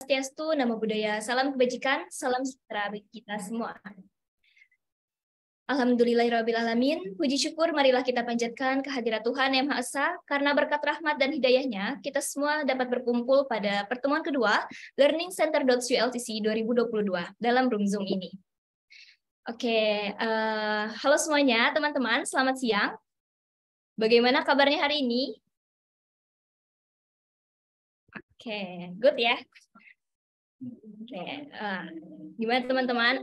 Swastiastu, Namo Buddhaya, salam kebajikan, salam sejahtera bagi kita semua. Alhamdulillahirrabbilalamin, puji syukur marilah kita panjatkan kehadirat Tuhan Yang Maha Esa, karena berkat rahmat dan hidayahnya, kita semua dapat berkumpul pada pertemuan kedua Learning Center.ultc 2022 dalam room Zoom ini. Oke, halo semuanya teman-teman, selamat siang. Bagaimana kabarnya hari ini? Oke, good ya. Oke, gimana teman-teman?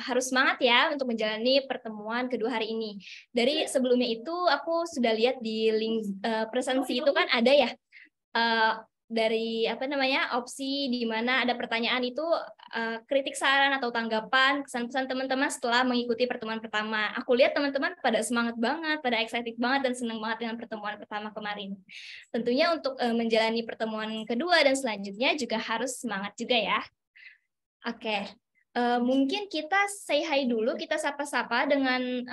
Harus semangat ya untuk menjalani pertemuan kedua hari ini. Dari sebelumnya itu aku sudah lihat di link presensi itu kan ada ya dari opsi di mana ada pertanyaan itu kritik saran atau tanggapan kesan-pesan teman-teman setelah mengikuti pertemuan pertama. Aku lihat teman-teman pada semangat banget, pada excited banget dan senang banget dengan pertemuan pertama kemarin. Tentunya untuk menjalani pertemuan kedua dan selanjutnya juga harus semangat juga ya. Oke, mungkin kita say hi dulu, kita sapa-sapa dengan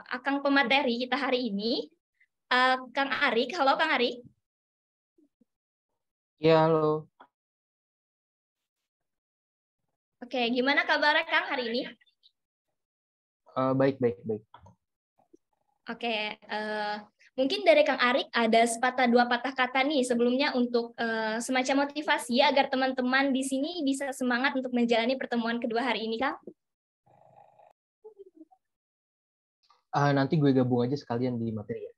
akang pemateri kita hari ini, Kang Arik. Halo Kang Arik. Ya, halo. Oke, gimana kabarnya Kang hari ini? Baik. Oke, mungkin dari Kang Arik ada sepatah dua patah kata nih sebelumnya untuk semacam motivasi agar teman-teman di sini bisa semangat untuk menjalani pertemuan kedua hari ini, Kang. Nanti gue gabung aja sekalian di materi ya.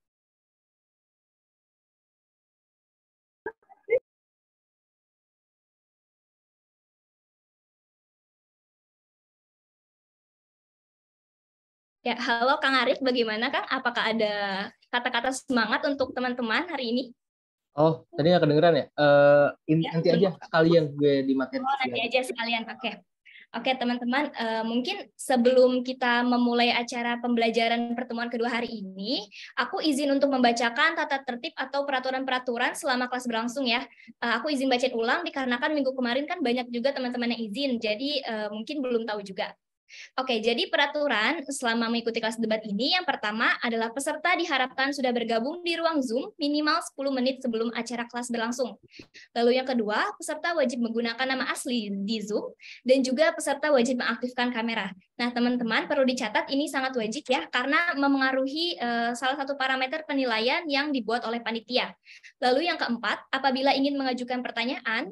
Ya, halo Kang Arik, bagaimana Kang? Apakah ada kata-kata semangat untuk teman-teman hari ini? Oh, tadi nggak kedengeran ya? Nanti aja sekalian gue di materi. Oh, nanti aja sekalian, oke. Oke teman-teman, mungkin sebelum kita memulai acara pembelajaran pertemuan kedua hari ini, aku izin untuk membacakan tata tertib atau peraturan-peraturan selama kelas berlangsung ya. Aku izin bacain ulang dikarenakan minggu kemarin kan banyak juga teman-teman yang izin, jadi mungkin belum tahu juga. Oke, jadi peraturan selama mengikuti kelas debat ini, yang pertama adalah peserta diharapkan sudah bergabung di ruang Zoom minimal 10 menit sebelum acara kelas berlangsung. Lalu yang kedua, peserta wajib menggunakan nama asli di Zoom, dan juga peserta wajib mengaktifkan kamera. Nah, teman-teman perlu dicatat ini sangat wajib ya, karena memengaruhi salah satu parameter penilaian yang dibuat oleh panitia. Lalu yang keempat, apabila ingin mengajukan pertanyaan,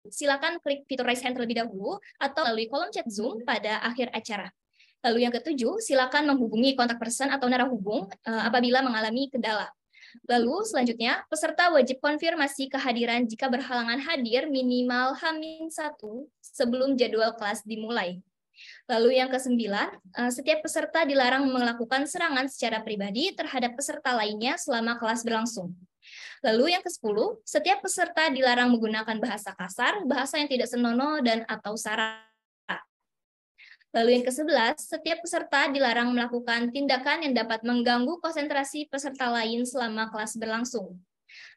silakan klik fitur raise hand terlebih dahulu atau melalui kolom chat Zoom pada akhir acara. Lalu yang ketujuh, silakan menghubungi kontak person atau narahubung apabila mengalami kendala. Lalu selanjutnya, peserta wajib konfirmasi kehadiran jika berhalangan hadir minimal H-1 sebelum jadwal kelas dimulai. Lalu yang kesembilan, setiap peserta dilarang melakukan serangan secara pribadi terhadap peserta lainnya selama kelas berlangsung. Lalu yang ke-10, setiap peserta dilarang menggunakan bahasa kasar, bahasa yang tidak senonoh dan atau sara. Lalu yang ke-11, setiap peserta dilarang melakukan tindakan yang dapat mengganggu konsentrasi peserta lain selama kelas berlangsung.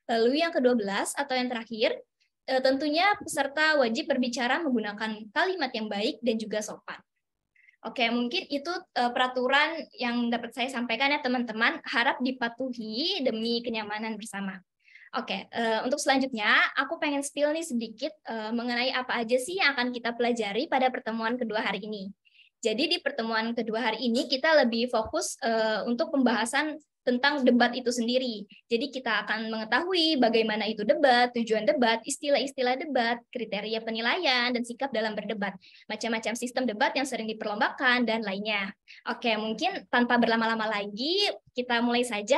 Lalu yang ke-12 atau yang terakhir, tentunya peserta wajib berbicara menggunakan kalimat yang baik dan juga sopan. Oke, mungkin itu peraturan yang dapat saya sampaikan ya teman-teman, harap dipatuhi demi kenyamanan bersama. Oke, untuk selanjutnya aku pengen spill nih sedikit mengenai apa aja sih yang akan kita pelajari pada pertemuan kedua hari ini. Jadi di pertemuan kedua hari ini kita lebih fokus untuk pembahasan tentang debat itu sendiri. Jadi kita akan mengetahui bagaimana itu debat, tujuan debat, istilah-istilah debat, kriteria penilaian, dan sikap dalam berdebat, macam-macam sistem debat yang sering diperlombakan, dan lainnya. Oke, mungkin tanpa berlama-lama lagi, kita mulai saja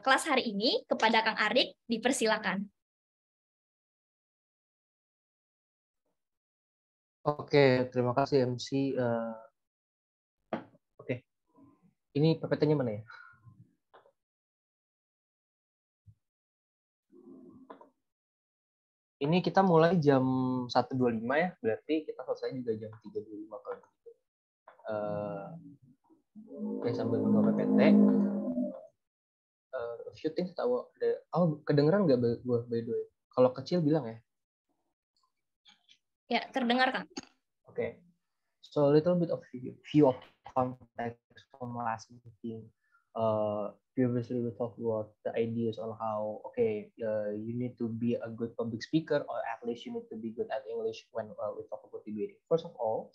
kelas hari ini. Kepada Kang Arik, dipersilakan. Oke, terima kasih MC. Oke, ini PPT-nya mana ya? Ini kita mulai jam 1.25 ya, berarti kita selesai juga jam 3.25 kalau gitu. Oke, sambil menunggu PPT. Syuting tahu ada, kedengeran nggak gue by the way? Kalau kecil bilang ya. Ya, terdengar, Kang. Okay. So a little bit of view of context from last meeting. Previously we talked about the ideas on how you need to be a good public speaker, or at least you need to be good at English when we talk about debating. First of all,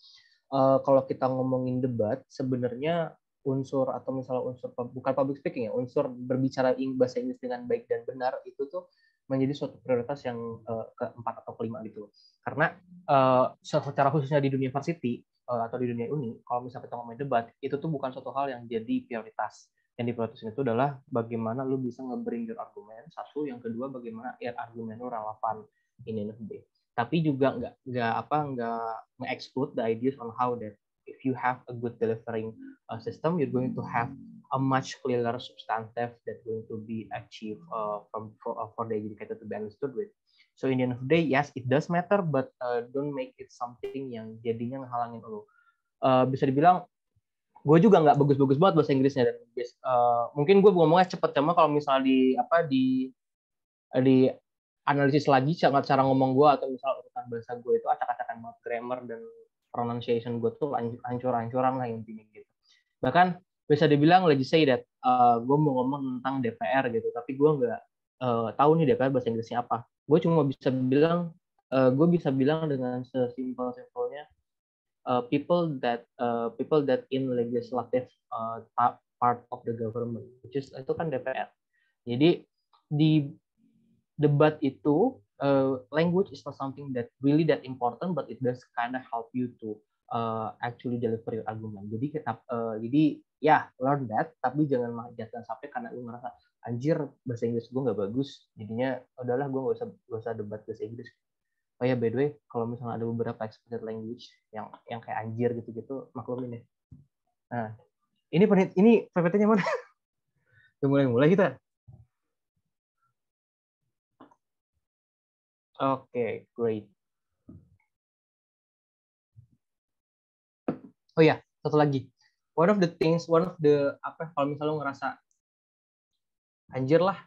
kalau kita ngomongin debat, sebenarnya unsur atau misalnya unsur bukan public speaking ya, unsur berbicara bahasa Inggris dengan baik dan benar itu tuh menjadi suatu prioritas yang keempat atau kelima gitu. Karena secara khususnya di dunia university atau di dunia uni, kalau misalnya kita ngomongin debat, itu tuh bukan suatu hal yang jadi prioritas. Yang diprioritaskan itu adalah bagaimana lu bisa nge-bring your argumen, satu, yang kedua bagaimana argumen lu relevan in the end of the day. Tapi juga nggak nge-exclude the ideas on how that if you have a good delivering system, you're going to have a much clearer substantive that going to be achieved for the educated to be understood with. So in the end of the day, yes, it does matter, but don't make it something yang jadinya ngehalangin lo. Bisa dibilang, gue juga nggak bagus-bagus banget bahasa Inggrisnya, dan mungkin gue ngomongnya cepet, cuma kalau misalnya di analisis lagi cara ngomong gue atau misalnya urutan bahasa gue itu acak-acakan banget, grammar dan pronunciation gue tuh hancur-hancuran lah intinya gitu. Bahkan bisa dibilang let's say that gue mau ngomong tentang DPR gitu, tapi gue nggak tahu nih DPR bahasa Inggrisnya apa. Gue cuma bisa bilang dengan sesimpel-simpelnya people that in legislative part of the government, which is itu kan DPR. Jadi di debat itu language is not something that really that important, but it does kind of help you to actually deliver your argument. Jadi ya learn that, tapi jangan sampai karena lu ngerasa anjir bahasa Inggris gue nggak bagus, jadinya udahlah gue nggak usah debat bahasa Inggris. Oh ya, by the way, kalau misalnya ada beberapa expected language yang kayak anjir gitu-gitu, maklumin ya. Nah, ini PPT-nya mana? Mulai kita. Okay, great. Oh ya, satu lagi. One of the kalau misalnya lo ngerasa anjir lah,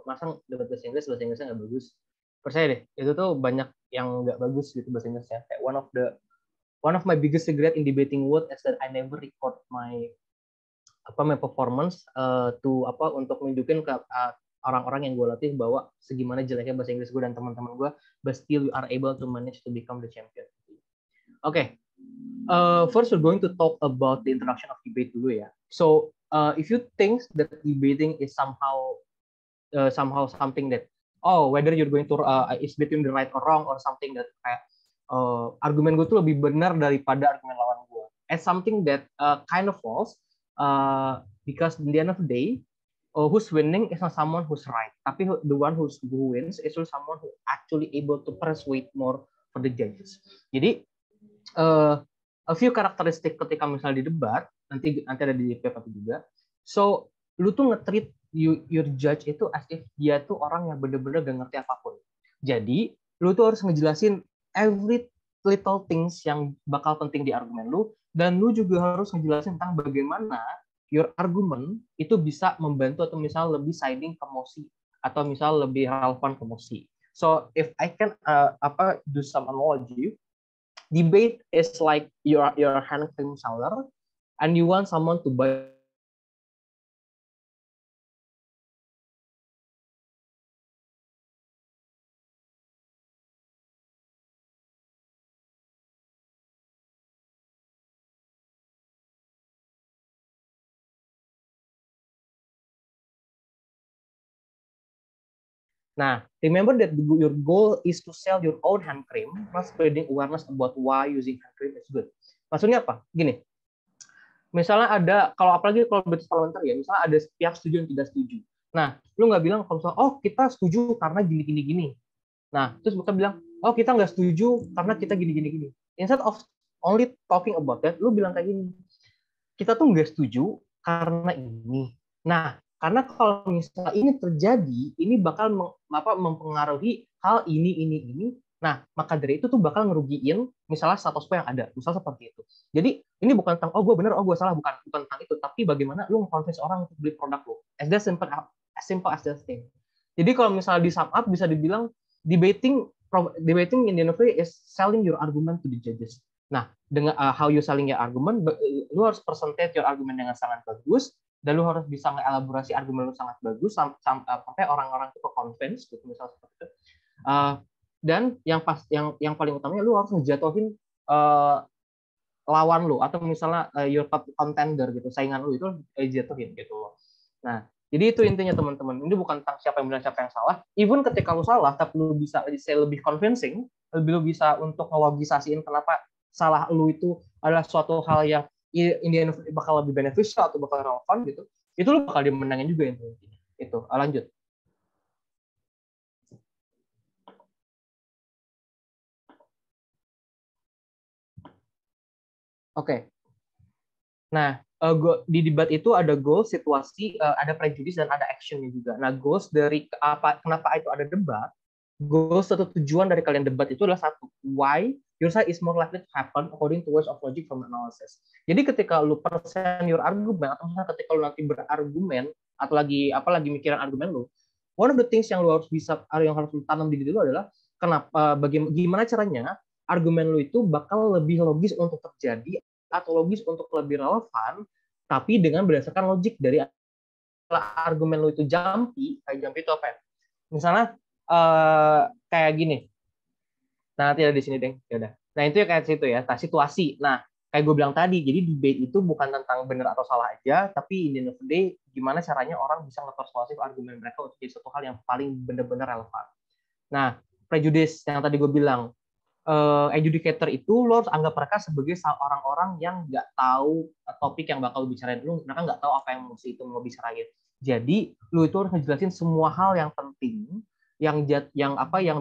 masa debat bahasa Inggrisnya nggak bagus. Percaya deh, itu tuh banyak yang nggak bagus gitu bahasa Inggrisnya. Kayak one of my biggest regret in debating world is that I never record my performance untuk nunjukin ke orang-orang yang gue latih bahwa segimana jeleknya bahasa Inggris gue dan teman-teman gue, but still we are able to manage to become the champion. Okay. First we're going to talk about the introduction of debate dulu ya. So if you think that debating is somehow something that whether you're going to is between the right or wrong, or something that kayak argumen gue tuh lebih benar daripada argumen lawan gue, as something that kind of false, because in the end of the day, who's winning is not someone who's right, tapi the one who wins is someone who actually able to persuade more for the judges. Jadi a few karakteristik ketika misalnya di debat, nanti ada di PPT juga. So lu tuh nge-treat your judge itu as if dia tuh orang yang bener-bener gak ngerti apapun. Jadi lu tuh harus ngejelasin every little things yang bakal penting di argumen lu, dan lu juga harus ngejelasin tentang bagaimana your argument itu bisa membantu atau misal lebih siding ke Mosi, atau misal lebih relevan ke Mosi. So if I can do some analogy, debate is like your hand cream seller and you want someone to buy. Nah, remember that your goal is to sell your own hand cream, not spreading awareness about why using hand cream is good. Maksudnya apa? Gini, misalnya kalau apalagi kalau bisnis parlementer ya, misalnya ada pihak setuju dan tidak setuju. Nah, lu nggak bilang kalau misalnya, kita setuju karena gini. Nah, terus bukan bilang, kita nggak setuju karena kita gini. Instead of only talking about that, lu bilang kayak gini, kita tuh nggak setuju karena ini. Nah, karena kalau misalnya ini terjadi, ini bakal mempengaruhi hal ini. Nah, maka dari itu tuh bakal ngerugiin misalnya status quo yang ada. Misal seperti itu. Jadi, ini bukan tentang, gue benar, gue salah. Bukan tentang itu. Tapi bagaimana lu nge-convince orang untuk beli produk lu. As simple as that thing. Jadi, kalau misalnya di sum up, bisa dibilang, debating debating in the end of the day is selling your argument to the judges. Nah, dengan how you selling your argument, lu harus present your argument dengan sangat bagus, dan lu harus bisa mengelaborasi argumen lu sangat bagus sampai orang-orang itu convince gitu misalnya seperti itu. Dan yang paling utamanya lu harus ngejatuhin lawan lu atau misalnya your contender gitu, saingan lu itu jatuhin gitu loh. Nah, jadi itu intinya teman-teman. Ini bukan tentang siapa yang benar siapa yang salah. Even ketika lu salah, tapi lu bisa lebih convincing, lu bisa untuk ngelogisasiin kenapa salah lu itu adalah suatu hal yang ini bakal lebih beneficial atau bakal relevan gitu. Itu lu bakal dimenangin juga intinya. Itu. Lanjut. Oke. Nah, di debat itu ada goals, situasi, ada prejudice dan ada actionnya juga. Nah, goals dari kenapa itu ada debat? Goals atau tujuan dari kalian debat itu adalah satu, why your side is more likely to happen according to ways of logic from analysis. Jadi ketika lu present your argument atau misalnya ketika lu nanti berargumen atau lagi mikiran argumen lu, one of the things yang lu harus lu tanam di diri lu adalah gimana caranya argumen lu itu bakal lebih logis untuk terjadi atau logis untuk lebih relevan, tapi dengan berdasarkan logik dari argumen lu itu jumpy itu apa ya? Misalnya kayak gini. Nah, nanti ada di sini, Deng. Ya udah. Nah, itu ya kayak situ ya, situasi. Nah, kayak gue bilang tadi, jadi debate itu bukan tentang benar atau salah aja, tapi in the end of the day, gimana caranya orang bisa ngepersuasif argumen mereka untuk jadi suatu hal yang paling benar-benar relevan. Nah, prejudice yang tadi gue bilang, educator itu lo harus anggap mereka sebagai orang-orang yang nggak tahu topik yang bakal bicarain lu, mereka nggak tahu apa yang mesti itu mau bicarain. Jadi lu itu harus ngejelasin semua hal yang penting, yang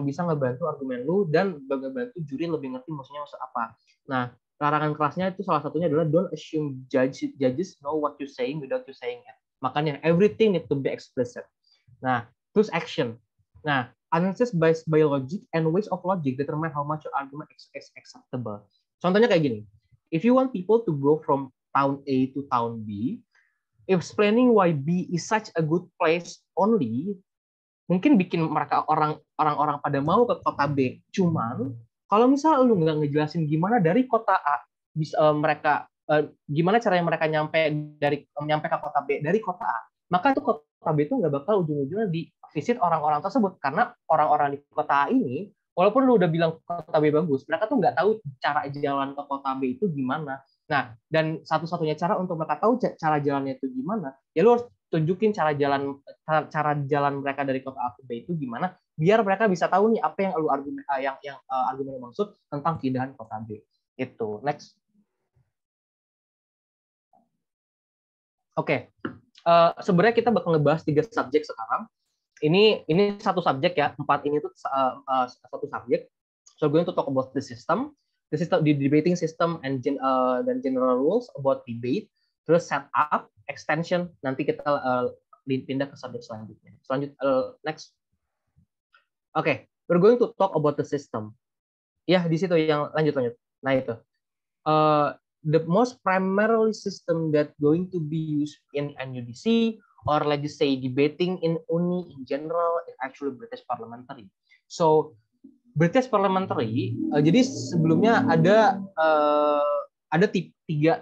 bisa ngebantu argumen lu dan ngebantu juri lebih ngerti maksudnya apa. Nah, larangan kelasnya itu salah satunya adalah don't assume judges know what you're saying without you saying it. Makanya everything need to be explicit. Nah, terus action. Nah, analysis based by logic and ways of logic determine how much your argument is acceptable. Contohnya kayak gini. If you want people to go from town A to town B, explaining why B is such a good place only mungkin bikin mereka orang-orang pada mau ke kota B. Cuman kalau misalnya lu nggak ngejelasin gimana dari kota A bisa gimana caranya mereka nyampe ke kota B dari kota A, maka itu kota B itu nggak bakal ujung-ujungnya di visit orang-orang tersebut, karena orang-orang di kota A ini walaupun lu udah bilang kota B bagus, mereka tuh nggak tahu cara jalan ke kota B itu gimana. Nah, dan satu-satunya cara untuk mereka tahu cara jalannya itu gimana, ya lu harus tunjukin cara jalan mereka dari kota A ke B itu gimana, biar mereka bisa tahu nih apa yang lu argumen lu maksud tentang keindahan kota B. Itu. Next. Oke. Sebenarnya kita bakal ngebahas 3 subjek sekarang. Ini satu subjek ya, 4 ini tuh satu subjek. So we're going to talk about the debating system and general rules about debate, terus setup, extension. Nanti kita pindah ke subjek selanjutnya. Next. Okay, we're going to talk about the system. Ya, di situ yang lanjut. Nah itu. The most primarily system that going to be used in NUDC or let's just say debating in UNI in general is actually British parliamentary. So British parliamentary, jadi sebelumnya ada 3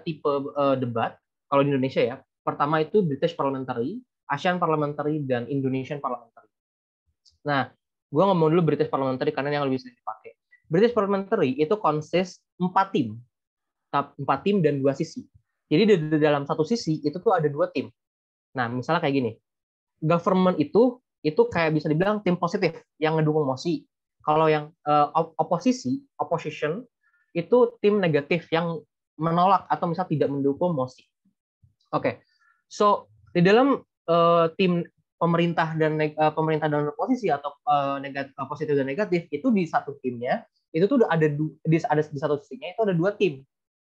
tipe debat kalau di Indonesia ya. Pertama itu British parliamentary, Asian parliamentary, dan Indonesian parliamentary. Nah, gue ngomong dulu British parliamentary karena yang lebih sering dipakai. British parliamentary itu consist 4 tim dan 2 sisi. Jadi di dalam satu sisi itu tuh ada 2 tim. Nah, misalnya kayak gini. Government itu kayak bisa dibilang tim positif yang ngedukung mosi. Kalau yang opposition itu tim negatif yang menolak atau misal tidak mendukung mosi. Oke. So, di dalam tim pemerintah dan oposisi atau positif dan negatif itu di satu timnya itu tuh ada di satu sisinya itu ada 2 tim.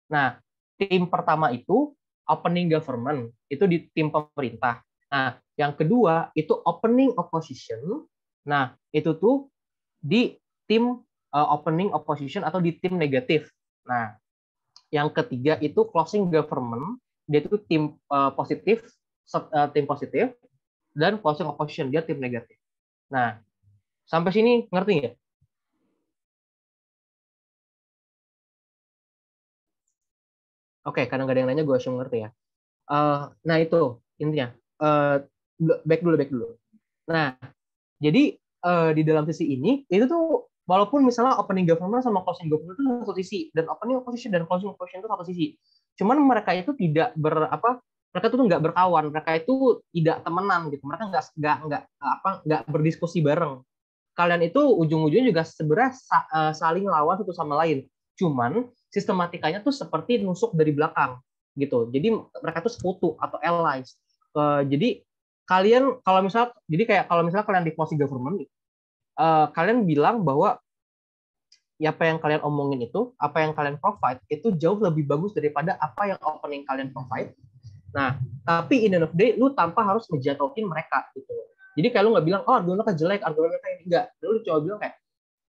Nah, tim pertama itu opening government, itu di tim pemerintah. Nah, yang kedua itu opening opposition. Nah, itu tuh di tim opening opposition atau di tim negatif. Nah, yang ketiga itu closing government, dia itu tim positif dan closing opposition dia tim negatif. Nah, sampai sini ngerti nggak? Oke, karena nggak ada yang nanya, gue langsung ngerti ya. Nah itu intinya. Back dulu. Nah, jadi di dalam sisi ini itu tuh walaupun misalnya opening government sama closing government itu satu sisi, dan opening opposition dan closing opposition itu satu sisi. Cuman mereka itu tidak mereka tuh nggak berkawan, mereka itu tidak temenan gitu. Mereka nggak berdiskusi bareng. Kalian itu ujung-ujungnya juga sebenarnya saling lawan satu sama lain. Cuman sistematikanya tuh seperti nusuk dari belakang gitu. Jadi mereka tuh sekutu atau allies. Jadi kalian kalau misalnya kalian di closing government, kalian bilang bahwa ya apa yang kalian omongin itu, apa yang kalian provide itu jauh lebih bagus daripada apa yang opening kalian provide. Nah, tapi in the end of the day, lu tanpa harus ngejatuhin mereka gitu. Jadi kayak lu nggak bilang, oh argumen mereka jelek, argumen mereka ini enggak. Lu coba bilang kayak,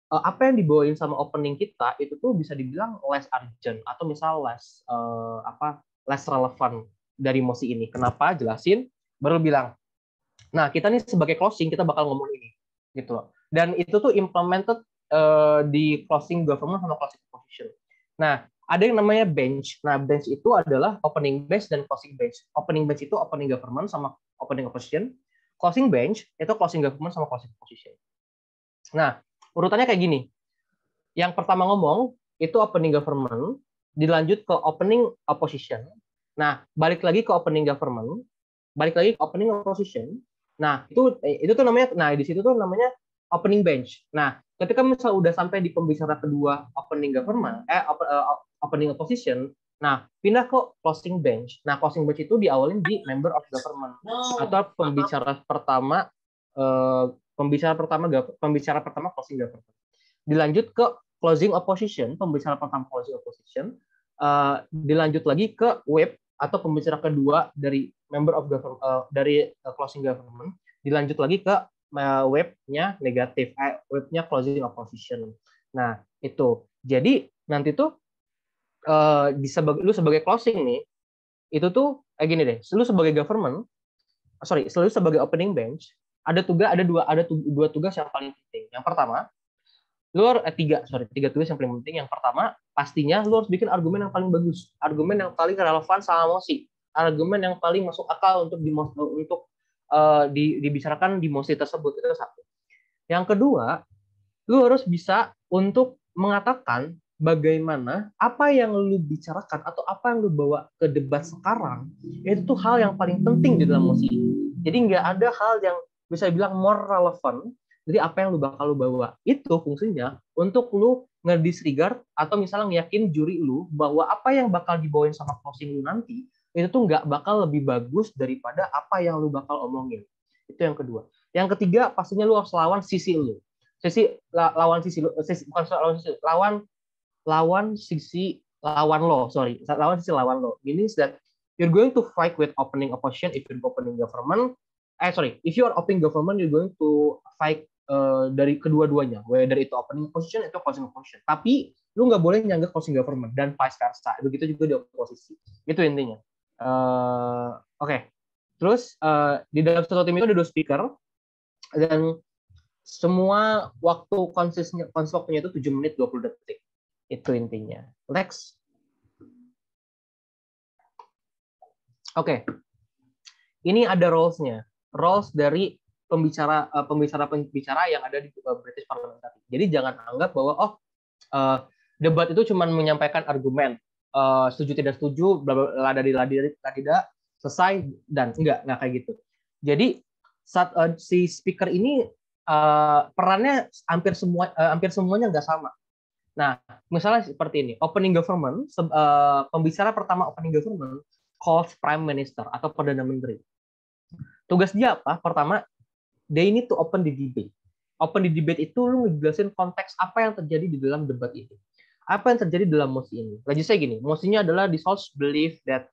apa yang dibawain sama opening kita itu tuh bisa dibilang less urgent atau misal less relevant dari mosi ini. Kenapa? Jelasin, baru bilang. Nah, kita nih sebagai closing kita bakal ngomong ini gitu loh. Dan itu tuh implemented di closing government sama closing opposition. Nah, ada yang namanya bench. Nah, bench itu adalah opening bench dan closing bench. Opening bench itu opening government sama opening opposition. Closing bench itu closing government sama closing opposition. Nah, urutannya kayak gini. Yang pertama ngomong itu opening government, dilanjut ke opening opposition. Nah, balik lagi ke opening government, balik lagi ke opening opposition. Nah, itu tuh namanya, nah di situ tuh namanya opening bench. Nah, ketika misal udah sampai di pembicara kedua opening government, opening opposition, nah pindah ke closing bench. Nah, closing bench itu diawalin di member of government atau pembicara pertama closing government. Dilanjut ke closing opposition, pembicara pertama closing opposition, dilanjut lagi ke web atau pembicara kedua dari member of government dari closing government, dilanjut lagi ke webnya negatif, webnya closing opposition. Nah itu, jadi nanti tuh lu sebagai closing nih, itu tuh gini deh, lu sebagai government, lu sebagai opening bench, ada dua tugas yang paling penting. Yang pertama, tiga tugas yang paling penting. Yang pertama, pastinya lu harus bikin argumen yang paling bagus, argumen yang paling relevan sama mosi, argumen yang paling masuk akal untuk dibicarakan di mosi tersebut. Itu satu. Yang kedua, lu harus bisa untuk mengatakan bagaimana apa yang lu bicarakan atau apa yang lu bawa ke debat sekarang itu tuh hal yang paling penting di dalam mosi. Jadi nggak ada hal yang bisa bilang more relevant. Jadi apa yang lu bakal lu bawa itu fungsinya untuk lu ngedisregard atau misalnya ngeyakin juri lu bahwa apa yang bakal dibawain sama closing lu nanti itu tuh nggak bakal lebih bagus daripada apa yang lu bakal omongin. Itu yang kedua. Yang ketiga pastinya lu harus lawan sisi lu. Lawan sisi lawan lo. Means that you're going to fight with opening opposition if you're opening government. If you are opening government, you're going to fight dari kedua-duanya, whether itu opening opposition atau closing opposition. Tapi lu nggak boleh nyanggah closing government dan vice versa. Begitu juga di oposisi. Itu intinya. Oke. Terus di dalam satu tim itu ada 2 speaker dan semua waktu konsloknya itu 7 menit 20 detik. Itu intinya. Next. Oke. Ini ada roles-nya. Roles dari pembicara yang ada di British Parliamentary. Jadi jangan anggap bahwa debat itu cuma menyampaikan argumen, setuju tidak setuju, bla bla tidak selesai dan enggak kayak gitu. Jadi si speaker ini perannya hampir semuanya nggak sama. Nah, misalnya seperti ini, opening government, pembicara pertama opening government calls prime minister atau perdana menteri. Tugas dia apa? Pertama, they need to open the debate. Open the debate itu lu ngejelasin konteks apa yang terjadi di dalam debat itu. Apa yang terjadi dalam mosi ini. Lagi saya gini, mosinya adalah this house believe that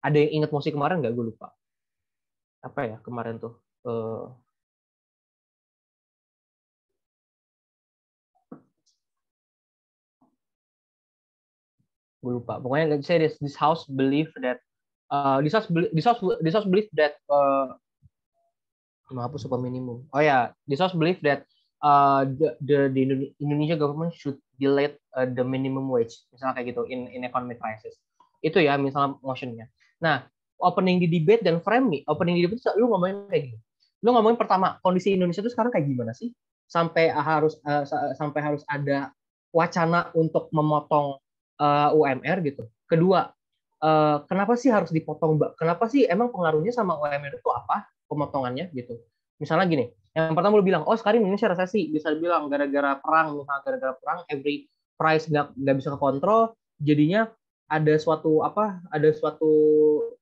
ada yang ingat mosi kemarin nggak? Gue lupa. Apa ya kemarin tuh? Gue lupa. Pokoknya let's say this house believe that this house believe that menghapus upah minimum. Oh ya, this house believe that the Indonesia government should delete the minimum wage, misalnya kayak gitu in economic crisis. Itu ya misalnya motionnya. Nah, opening di debate dan framing, opening di debate lu ngomongin kayak gini. Lu ngomongin pertama, kondisi Indonesia itu sekarang kayak gimana sih? Sampai harus ada wacana untuk memotong UMR gitu. Kedua, kenapa sih harus dipotong? Kenapa sih emang pengaruhnya sama UMR itu apa? Pemotongannya gitu. Misalnya gini, yang pertama lu bilang, oh sekarang Indonesia resesi, bisa bilang gara-gara perang, misalnya gara-gara perang, every price nggak bisa kekontrol, jadinya ada suatu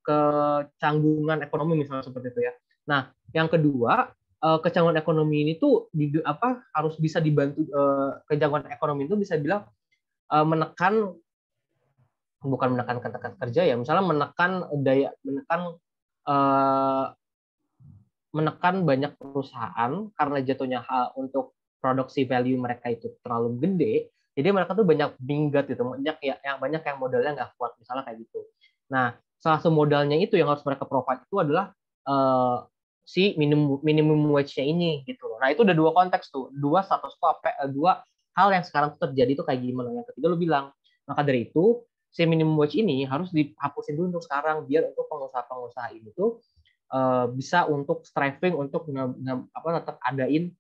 kecanggungan ekonomi misalnya seperti itu ya. Nah, yang kedua, kecanggungan ekonomi ini tuh harus bisa dibantu, kecanggungan ekonomi itu bisa bilang menekan, bukan menekan kata kerja ya, misalnya menekan banyak perusahaan karena jatuhnya hal untuk produksi value mereka itu terlalu gede, jadi mereka tuh banyak minggat gitu, banyak yang modalnya nggak kuat misalnya kayak gitu. Nah, salah satu modalnya itu yang harus mereka provide itu adalah si minimum wage-nya ini gitu loh. Nah, itu udah dua konteks tuh, dua hal yang sekarang tuh terjadi itu kayak gimana. Yang ketiga lu bilang, maka dari itu si minimum wage ini harus dihapusin dulu untuk sekarang biar untuk pengusaha-pengusaha ini tuh bisa untuk striving untuk tetap adain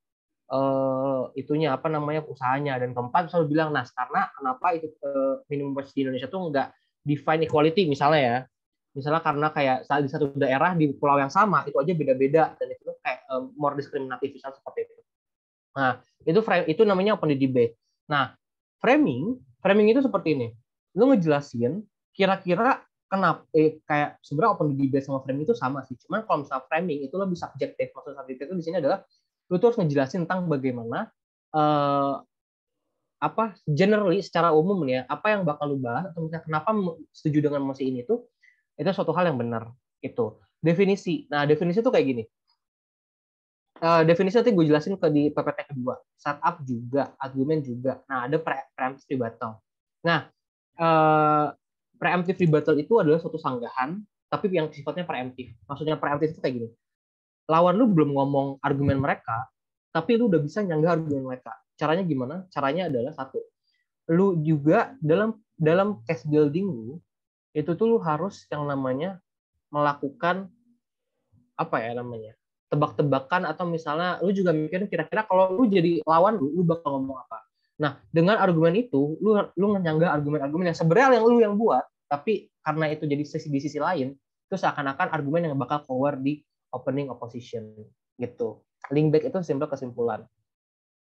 usahanya. Dan keempat selalu bilang, nah karena kenapa itu minimum wage di Indonesia tuh nggak define equality misalnya karena kayak di satu daerah di pulau yang sama itu aja beda-beda dan itu kayak more diskriminatif misalnya seperti itu. Nah, itu namanya open debate. Nah, framing itu seperti ini. Lu ngejelasin kira-kira kenapa kayak sebenarnya open debate sama framing itu sama sih. Cuman kalau misalnya framing itu lebih subjektif. Maksud subjektif itu di sini adalah lu tuh harus ngejelasin tentang bagaimana generally secara umum ya, apa yang bakal lu bahas atau misalnya kenapa setuju dengan mosi ini tuh itu suatu hal yang benar. Itu definisi. Nah, definisi itu kayak gini. Definisi nanti gue jelasin di PPT kedua. Setup juga, argumen juga. Nah, ada preemptive rebuttal. Nah, preemptive rebuttal itu adalah suatu sanggahan, tapi yang sifatnya preemptif. Maksudnya preemptif itu kayak gini. Lawan lu belum ngomong argumen mereka, tapi lu udah bisa nyanggah argumen mereka. Caranya gimana? Caranya adalah satu. Lu juga dalam case building lu, itu tuh lu harus yang namanya melakukan tebak-tebakan, atau misalnya lu juga mikirin kira-kira kalau lu jadi lawan lu bakal ngomong apa. Nah, dengan argumen itu lu nyanggah argumen-argumen yang sebenarnya yang lu yang buat, tapi karena itu jadi di sisi lain, itu seakan-akan argumen yang bakal keluar di opening opposition gitu. Link back itu simpel kesimpulan.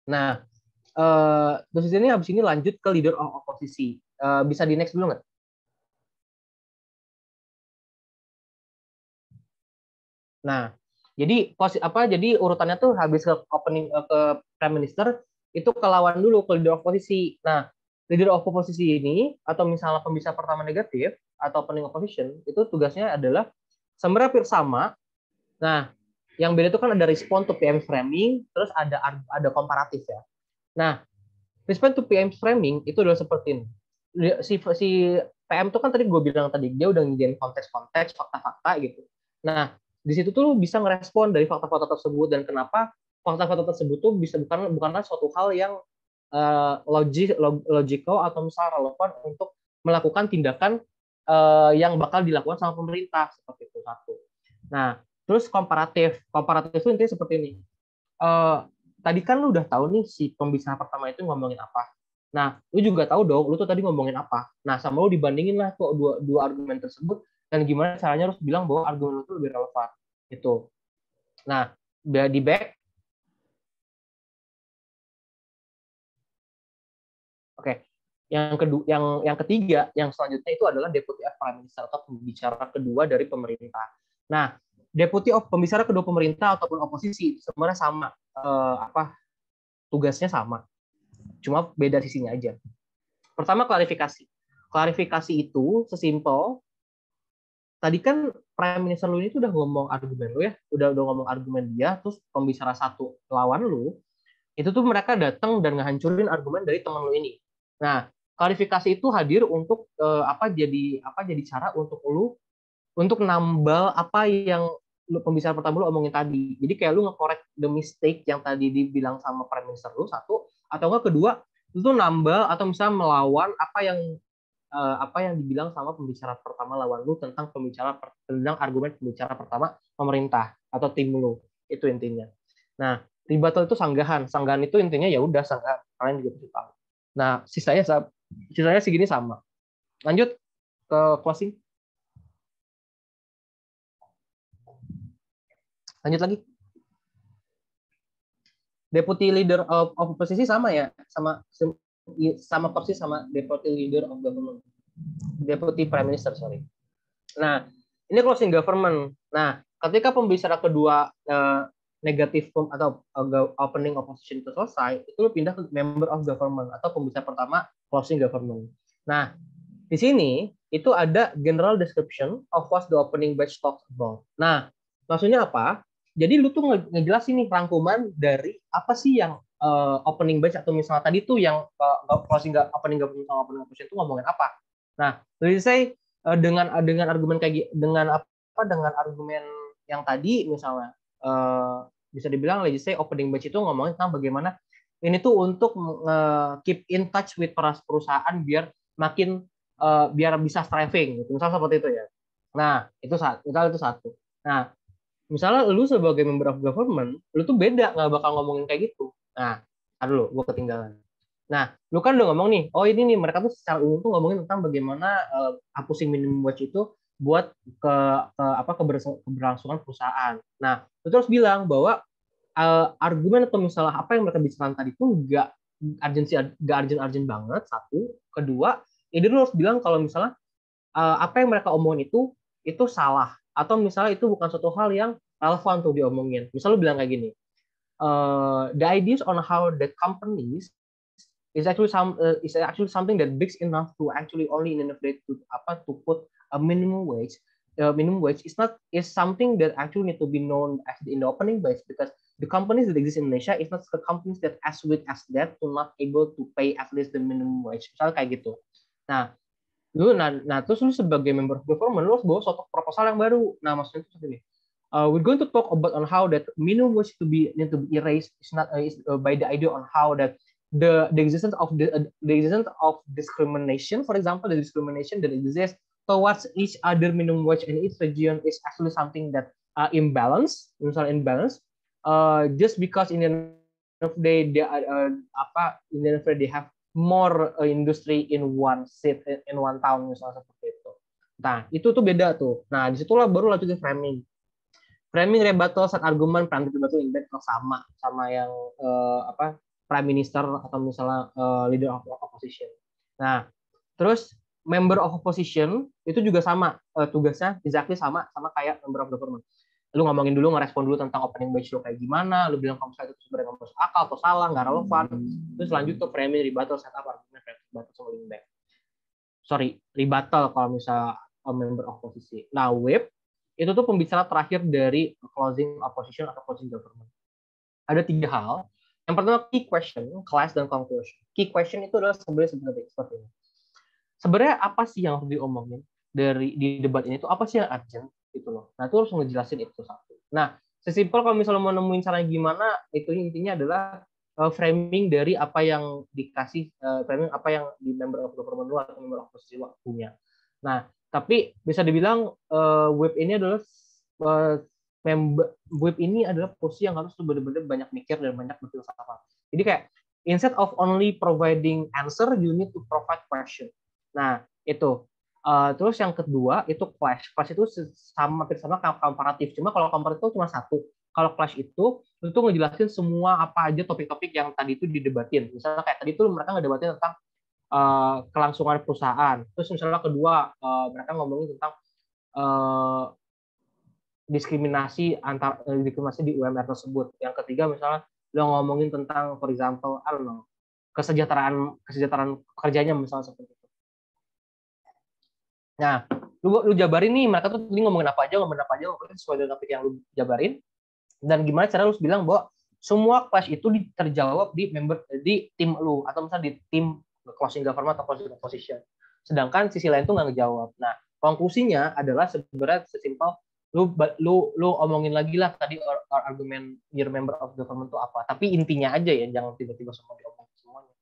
Nah, terus ini habis ini lanjut ke leader of oposisi. Bisa di next dulu nggak? Nah, jadi urutannya tuh habis ke opening ke prime minister itu ke lawan dulu, ke leader of oposisi. Nah, leader of oposisi ini atau misalnya pembicara pertama negatif atau opening opposition itu tugasnya adalah sebenarnya hampir sama. Nah, yang beda itu kan ada respond to PM framing, terus ada komparatif ya. Nah, respond to PM framing itu adalah seperti ini. Si PM itu kan tadi gue bilang tadi dia udah ngidentiin konteks-konteks, fakta-fakta gitu. Nah, di situ tuh bisa ngerespon dari fakta-fakta tersebut dan kenapa fakta-fakta tersebut tuh bukanlah suatu hal yang logical atau misalnya relevan untuk melakukan tindakan yang bakal dilakukan sama pemerintah seperti itu satu. Nah, terus komparatif itu intinya seperti ini. Tadi kan lu udah tahu nih si pembicara pertama itu ngomongin apa. Nah, lu juga tahu dong, lu tuh tadi ngomongin apa. Nah, sama lu dibandingin lah tuh dua argumen tersebut dan gimana caranya harus bilang bahwa argumen lu tuh lebih relevan. Itu. Nah, di back. Oke. Yang ketiga, yang selanjutnya itu adalah deputy of prime minister atau pembicara kedua dari pemerintah. Nah, deputy of pembicara kedua pemerintah ataupun oposisi sebenarnya sama tugasnya sama. Cuma beda sisinya aja. Pertama klarifikasi. Klarifikasi itu sesimpel tadi kan prime minister lu ini tuh udah ngomong argumen lu ya, udah ngomong argumen dia, terus pembicara satu lawan lu, itu tuh mereka datang dan ngehancurin argumen dari teman lu ini. Nah, klarifikasi itu hadir untuk jadi cara untuk lu untuk nambal apa yang pembicara pertama lu omongin tadi. Jadi kayak lu nge-correct the mistake yang tadi dibilang sama Prime Minister lu, satu, atau enggak kedua, lu tuh nambah atau misalnya melawan apa yang dibilang sama pembicara pertama lawan lu tentang argumen pembicara pertama pemerintah atau tim lu. Itu intinya. Nah, rebuttal itu sanggahan. Sanggahan itu intinya ya udah sanggahan. Kalian juga bisa tahu. Nah, sisanya segini sama. Lanjut ke closing. Lanjut lagi. Deputy leader of opposisi sama ya, sama persis sama deputy leader of government. Deputy prime minister, sorry. Nah, ini closing government. Nah, ketika pembicara kedua negatif atau opening opposition itu selesai, itu lu pindah ke member of government atau pembicara pertama closing government. Nah, di sini itu ada general description of what the opening batch talks about. Nah, maksudnya apa? Jadi lu tuh ngejelasin nih rangkuman dari apa sih yang opening batch atau misalnya tadi tuh yang closing opening government sama opening opposition itu ngomongin apa. Nah, jadi saya dengan argumen dengan argumen yang tadi misalnya bisa dibilang say opening batch itu ngomongin tentang bagaimana ini tuh untuk keep in touch with perusahaan biar makin biar bisa thriving gitu. Misalnya seperti itu ya. Nah, itu satu. Nah, misalnya lu sebagai member of government, lu tuh beda, nggak bakal ngomongin kayak gitu. Nah, aduh, gue ketinggalan. Nah, lu kan udah ngomong nih, oh ini nih mereka tuh secara umum tuh ngomongin tentang bagaimana hapusin minimum wage itu buat keberlangsungan perusahaan. Nah, lu terus bilang bahwa argumen atau misalnya apa yang mereka bicarakan tadi itu nggak urgent banget, satu. Kedua, ini lu harus bilang kalau misalnya apa yang mereka omongin itu salah. Atau misalnya itu bukan suatu hal yang relevan tuh diomongin. Misalnya lu bilang kayak gini, the ideas on how the companies is actually something that big enough to actually only innovate to put a minimum wage. Minimum wage is something that actually need to be known as in the opening batch because the companies that exist in Indonesia is not the companies that as weak as that to not able to pay at least the minimum wage. Misalnya kayak gitu. Nah, terus lu sebagai member of government, lu harus bawa suatu proposal yang baru. Nah, maksudnya itu seperti ini. We're going to talk about on how that minimum wage need to be erased by the idea on how that the existence of discrimination, for example, the discrimination that exists towards each other minimum wage in each region is actually something that imbalance, misalnya imbalance, just because in the end of the day they have more industry in one town misalnya seperti itu. Nah, itu tuh beda tuh. Nah, disitulah baru lanjut ke framing. Framing, rebuttal, set argument, planted rebuttal, impact sama yang prime minister atau misalnya leader of opposition. Nah, terus member of opposition itu juga sama tugasnya exactly sama kayak member of government. Lu ngomongin dulu, ngerespon dulu tentang opening batch lu kayak gimana, lu bilang kalau misalnya itu sebenarnya nggak masuk akal atau salah, nggak relevan. Terus lanjut ke framing, rebuttal, setup, argument, rebuttal, sama link back. Rebuttal kalau misalnya member of opposition. Nah, whip itu tuh pembicara terakhir dari closing opposition atau closing government. Ada 3 hal. Yang pertama, key question, class, dan conclusion. Key question itu adalah seperti ini. Sebenarnya apa sih yang harus diomongin di debat ini tuh apa sih yang urgent? Gitu loh. Nah, itu harus ngejelasin itu satu. Nah, sesimpel kalau misalnya mau nemuin caranya gimana, itu intinya adalah framing dari apa yang dikasih, framing apa yang di member of government lu atau member of opposition lu punya. Nah, tapi bisa dibilang whip ini adalah whip ini adalah posisi yang harus benar-benar banyak mikir dan banyak berfilsafat. Jadi kayak instead of only providing answer, you need to provide question. Nah, itu. Terus yang kedua itu clash. Clash itu sama komparatif. Cuma kalau komparatif itu cuma satu. Kalau clash itu ngejelasin semua apa aja topik-topik yang tadi itu didebatin. Misalnya kayak tadi itu mereka ngedebatin tentang kelangsungan perusahaan. Terus misalnya kedua mereka ngomongin tentang diskriminasi di UMR tersebut. Yang ketiga misalnya lo ngomongin tentang, for example, kesejahteraan kerjanya misalnya seperti itu. Nah, lu jabarin nih, mereka tuh tadi ngomongin apa aja sesuai dengan topik yang lu jabarin. Dan gimana cara lu bilang bahwa semua clash itu terjawab di tim lu atau misalnya di tim closing government atau closing opposition. Sedangkan sisi lain tuh nggak ngejawab. Nah, konklusinya adalah sebenarnya sesimpel lu omongin lagi lah tadi argumen your member of government itu apa. Tapi intinya aja ya, jangan tiba-tiba semua diomongin semuanya.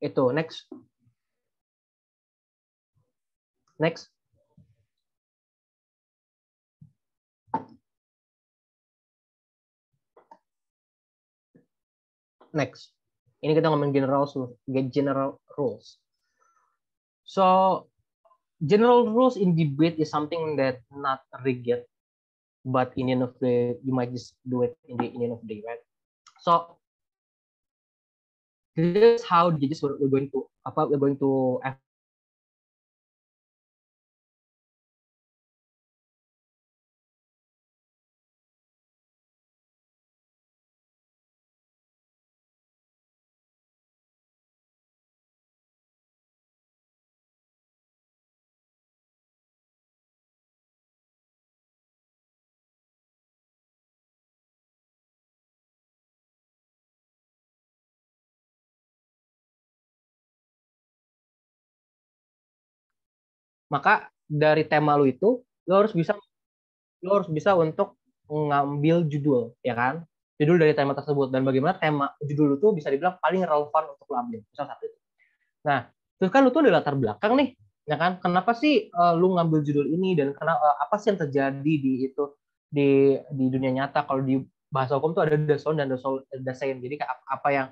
Itu next. Next. Next. Ini kita ngomongin general rules. So, general rules in debate is something that not rigid, but in the end of the day, you might just do it in the end of the day, right? So, this is how the judges we're going to maka dari tema lu itu lu harus bisa untuk ngambil judul, ya kan? Judul dari tema tersebut dan bagaimana tema judul itu bisa dibilang paling relevan untuk lu ambil. Misal satu itu. Nah, terus kan lu tuh ada latar belakang nih, ya kan? Kenapa sih lu ngambil judul ini dan apa sih yang terjadi di itu di dunia nyata? Kalau di bahasa hukum tuh ada dason dan dasein. Jadi apa yang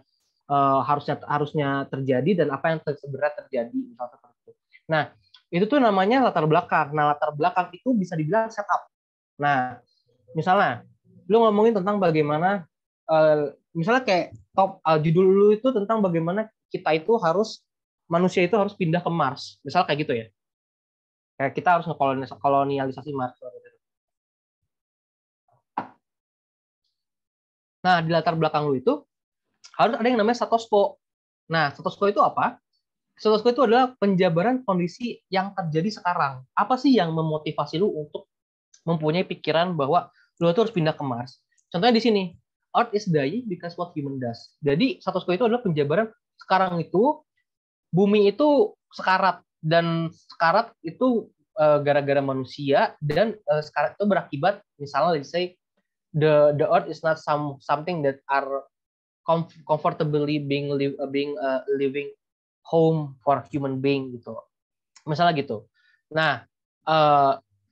harusnya terjadi dan apa yang sebenarnya terjadi, misal seperti itu. Nah, itu tuh namanya latar belakang. Nah, latar belakang itu bisa dibilang setup. Nah, misalnya lu ngomongin tentang bagaimana misalnya kayak judul lu itu tentang bagaimana manusia itu harus pindah ke Mars. Misal kayak gitu ya. Kayak kita harus ngekolonialisasi Mars. Nah, di latar belakang lu itu harus ada yang namanya status quo. Nah, status quo itu apa? Status quo itu adalah penjabaran kondisi yang terjadi sekarang. Apa sih yang memotivasi lu untuk mempunyai pikiran bahwa lu tuh harus pindah ke Mars? Contohnya di sini, Earth is dying because what human does. Jadi status quo itu adalah penjabaran sekarang itu bumi itu sekarat, dan sekarat itu gara-gara manusia, dan sekarat itu berakibat misalnya let's say the Earth is not something that are comfortably being living home for human being gitu, misalnya gitu. Nah,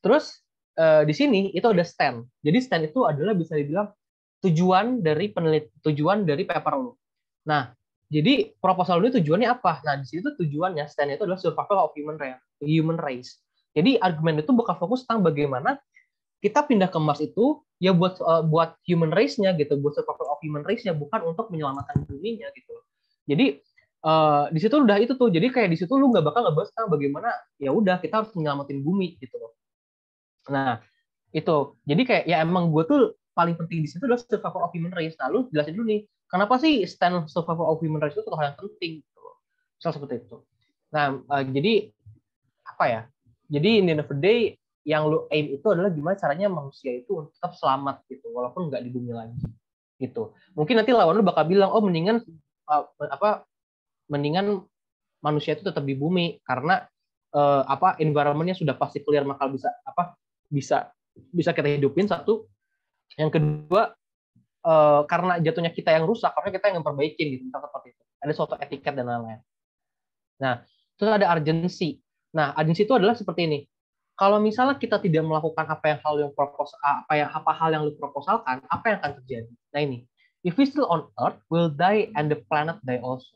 terus di sini itu ada stand. Jadi stand itu adalah bisa dibilang tujuan dari paper lu. Nah, jadi proposal lu tujuannya apa? Nah, di situ tujuannya stand itu adalah survival of human race. Jadi argumen itu bukan fokus tentang bagaimana kita pindah ke Mars itu ya buat human race-nya gitu, buat survival of human race-nya, bukan untuk menyelamatkan buminya gitu. Jadi di situ udah itu tuh, jadi kayak di situ lu nggak bakal ngebahas tentang bagaimana ya udah kita harus menyelamatin bumi gitu loh. Nah itu jadi kayak ya emang gue tuh paling penting di situ adalah survival of human race. Nah lu jelasin dulu nih kenapa sih stand survival of human race itu hal yang penting gitu loh. Misal seperti itu. Nah jadi apa ya, jadi in the end of the day yang lu aim itu adalah gimana caranya manusia itu tetap selamat gitu walaupun nggak di bumi lagi gitu. Mungkin nanti lawan lu bakal bilang mendingan manusia itu tetap di bumi karena environment-nya sudah pasti clear, maka bisa kita hidupin. Satu, yang kedua karena jatuhnya kita yang rusak, karena kita yang memperbaikin gitu, seperti itu. Ada suatu etiket dan lain-lain. Nah, terus ada urgency. Nah, urgency itu adalah seperti ini. Kalau misalnya kita tidak melakukan apa hal yang lu proposalkan, apa yang akan terjadi? Nah ini, if we still on Earth, we'll die and the planet die also.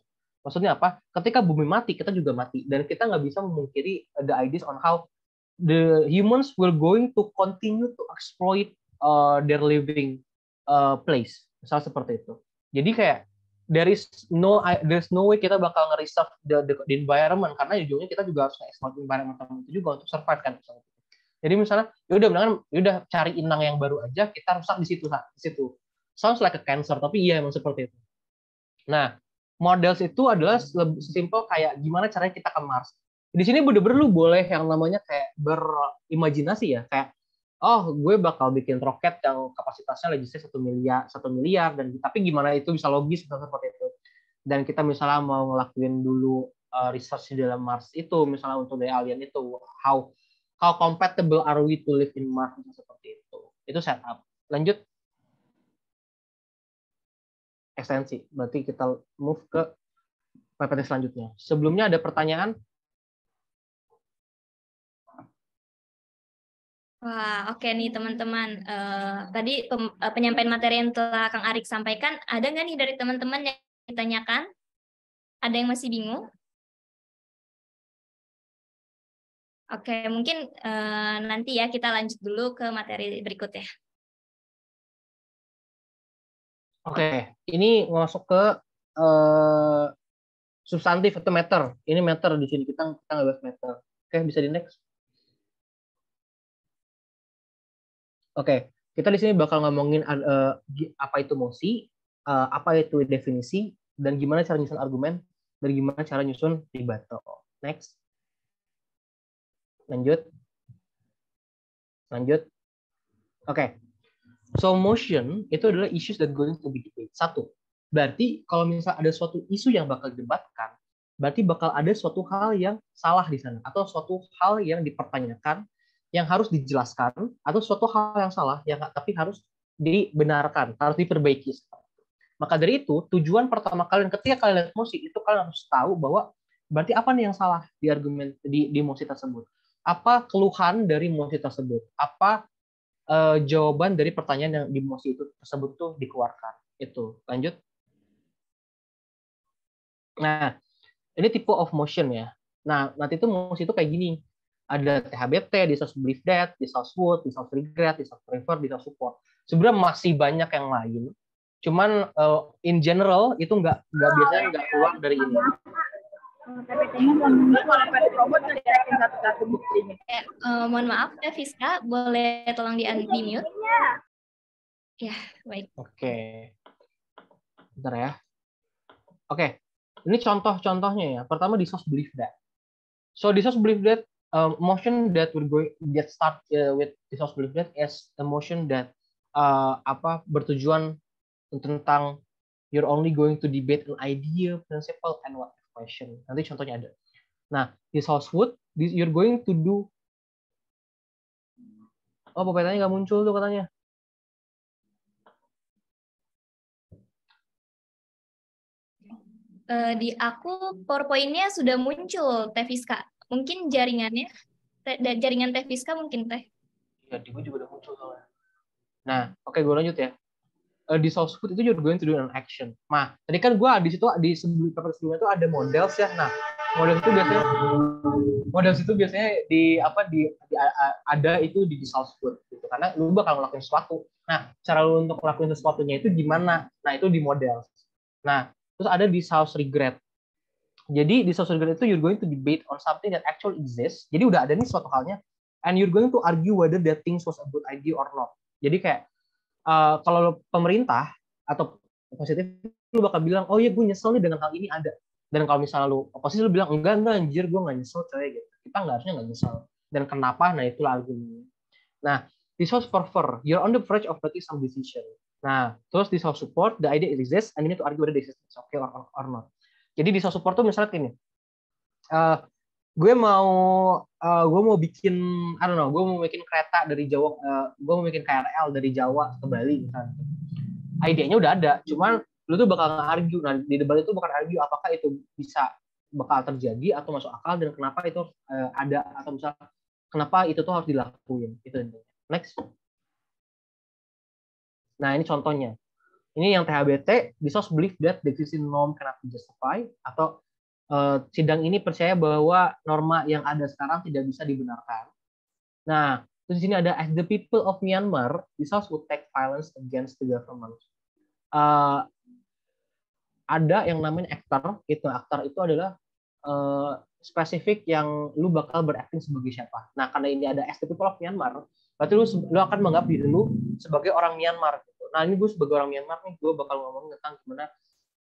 Maksudnya apa? Ketika bumi mati, kita juga mati, dan kita nggak bisa memungkiri the ideas on how the humans will going to continue to exploit their living place. Misal seperti itu. Jadi kayak there's no way kita bakal nge-reserve the environment, karena ujungnya kita juga harus nge-exploit environment itu juga untuk survive kan. Jadi misalnya udah cari inang yang baru aja kita rusak di situ. Sounds like a cancer, tapi iya emang seperti itu. Nah, models itu adalah sesimpel kayak gimana caranya kita ke Mars. Di sini bener-bener lu boleh yang namanya kayak berimajinasi ya, kayak gue bakal bikin roket yang kapasitasnya legisnya 1 miliar dan tapi gimana itu bisa logis seperti itu. Dan kita misalnya mau ngelakuin dulu research di dalam Mars itu, misalnya untuk dari alien itu how compatible are we to live in Mars, seperti itu. Itu setup. Lanjut. Ekstensi. Berarti kita move ke PPT selanjutnya. Sebelumnya ada pertanyaan? Wah, oke nih teman-teman. Tadi penyampaian materi yang telah Kang Arik sampaikan, ada nggak nih dari teman-teman yang ditanyakan? Ada yang masih bingung? Oke, mungkin nanti ya kita lanjut dulu ke materi berikutnya. Oke, ini masuk ke substantif atau meter. Ini meter di sini kita nggak bahas meter. Oke, bisa di next. Oke, kita di sini bakal ngomongin apa itu mosi, apa itu definisi, dan gimana cara nyusun argumen, dan gimana cara nyusun rebuttal. Next. Lanjut. Oke. So motion itu adalah issues that going to be debate. Satu. Berarti kalau misalnya ada suatu isu yang bakal didebatkan, berarti bakal ada suatu hal yang salah di sana atau suatu hal yang dipertanyakan yang harus dijelaskan atau suatu hal yang salah yang tapi harus dibenarkan, harus diperbaiki. Maka dari itu, tujuan pertama kalian ketika kalian lihat mosi itu kalian harus tahu bahwa berarti apa nih yang salah di argumen di mosi tersebut. Apa keluhan dari mosi tersebut? Apa jawaban dari pertanyaan yang di mosi itu tersebut tuh dikeluarkan. Itu. Lanjut. Nah, ini tipe of motion ya. Nah, nanti itu mosi itu kayak gini. Ada THBT, distrust belief that, distrust would, distrust regret, distrust prefer, distrust support. Sebenarnya masih banyak yang lain. Cuman in general itu biasanya nggak keluar dari ini. Mohon maaf ya Fiska, boleh tolong di-mute? Ya, baik. Oke. Bentar ya. Oke. Ini contoh-contohnya ya. Pertama distrust belief that. So distrust belief that motion that we're going get start with distrust belief that is a motion that bertujuan tentang you're only going to debate an idea, principle, and what question. Nanti contohnya ada. Nah, distrust would you're going to do. Oh, PPT-nya nggak muncul tuh katanya. Di aku PowerPoint-nya sudah muncul, Teh Fiska. Mungkin jaringannya, jaringan Teh Fiska mungkin Teh. Ya, di gue juga udah muncul soalnya. Nah, oke, gue lanjut ya. Di source food itu you're going to do an action. Nah, tadi kan gue di situ di sebelumnya itu ada models ya. Nah, models itu biasanya ada itu di source food gitu. Karena lu bakal ngelakuin sesuatu. Nah, cara lu untuk ngelakuin sesuatunya itu gimana? Nah, itu di models. Nah, terus ada di source regret. Jadi di source regret itu you're going to debate on something that actually exists. Jadi udah ada nih suatu halnya, and you're going to argue whether that thing was a good idea or not. Jadi kayak kalau pemerintah atau positif, lu bakal bilang, oh iya gue nyesel nih dengan hal ini ada. Dan kalau misalnya lu oposisi, lu bilang, enggak anjir, gue nggak nyesel coy gitu. Kita nggak harusnya nggak nyesel. Dan kenapa? Nah itulah argumennya. Nah, this was prefer, you're on the verge of making some decision. Nah, terus this was support, the idea exists, and you need to argue whether this is okay or not. Jadi this was support tuh misalnya gini, gue mau bikin, I don't know, gue mau bikin kereta dari Jawa, gue mau bikin KRL dari Jawa ke Bali misalnya. Idenya udah ada, cuman lu tuh bakal nge-argue. Nah, di debat itu bukan argue apakah itu bakal terjadi atau masuk akal dan kenapa itu ada atau misalnya kenapa itu tuh harus dilakuin. Itu intinya. Next. Nah, ini contohnya. Ini yang THBT, distrust belief that the existing norm cannot be justified, atau sidang ini percaya bahwa norma yang ada sekarang tidak bisa dibenarkan. Nah, terus di sini ada as the people of Myanmar, this house would take violence against the government. Ada yang namanya aktor, aktor itu adalah spesifik yang lu bakal berakting sebagai siapa. Nah, karena ini ada as the people of Myanmar, berarti lu akan menganggap diri lu sebagai orang Myanmar. Nah, ini gue sebagai orang Myanmar nih, gue bakal ngomong tentang gimana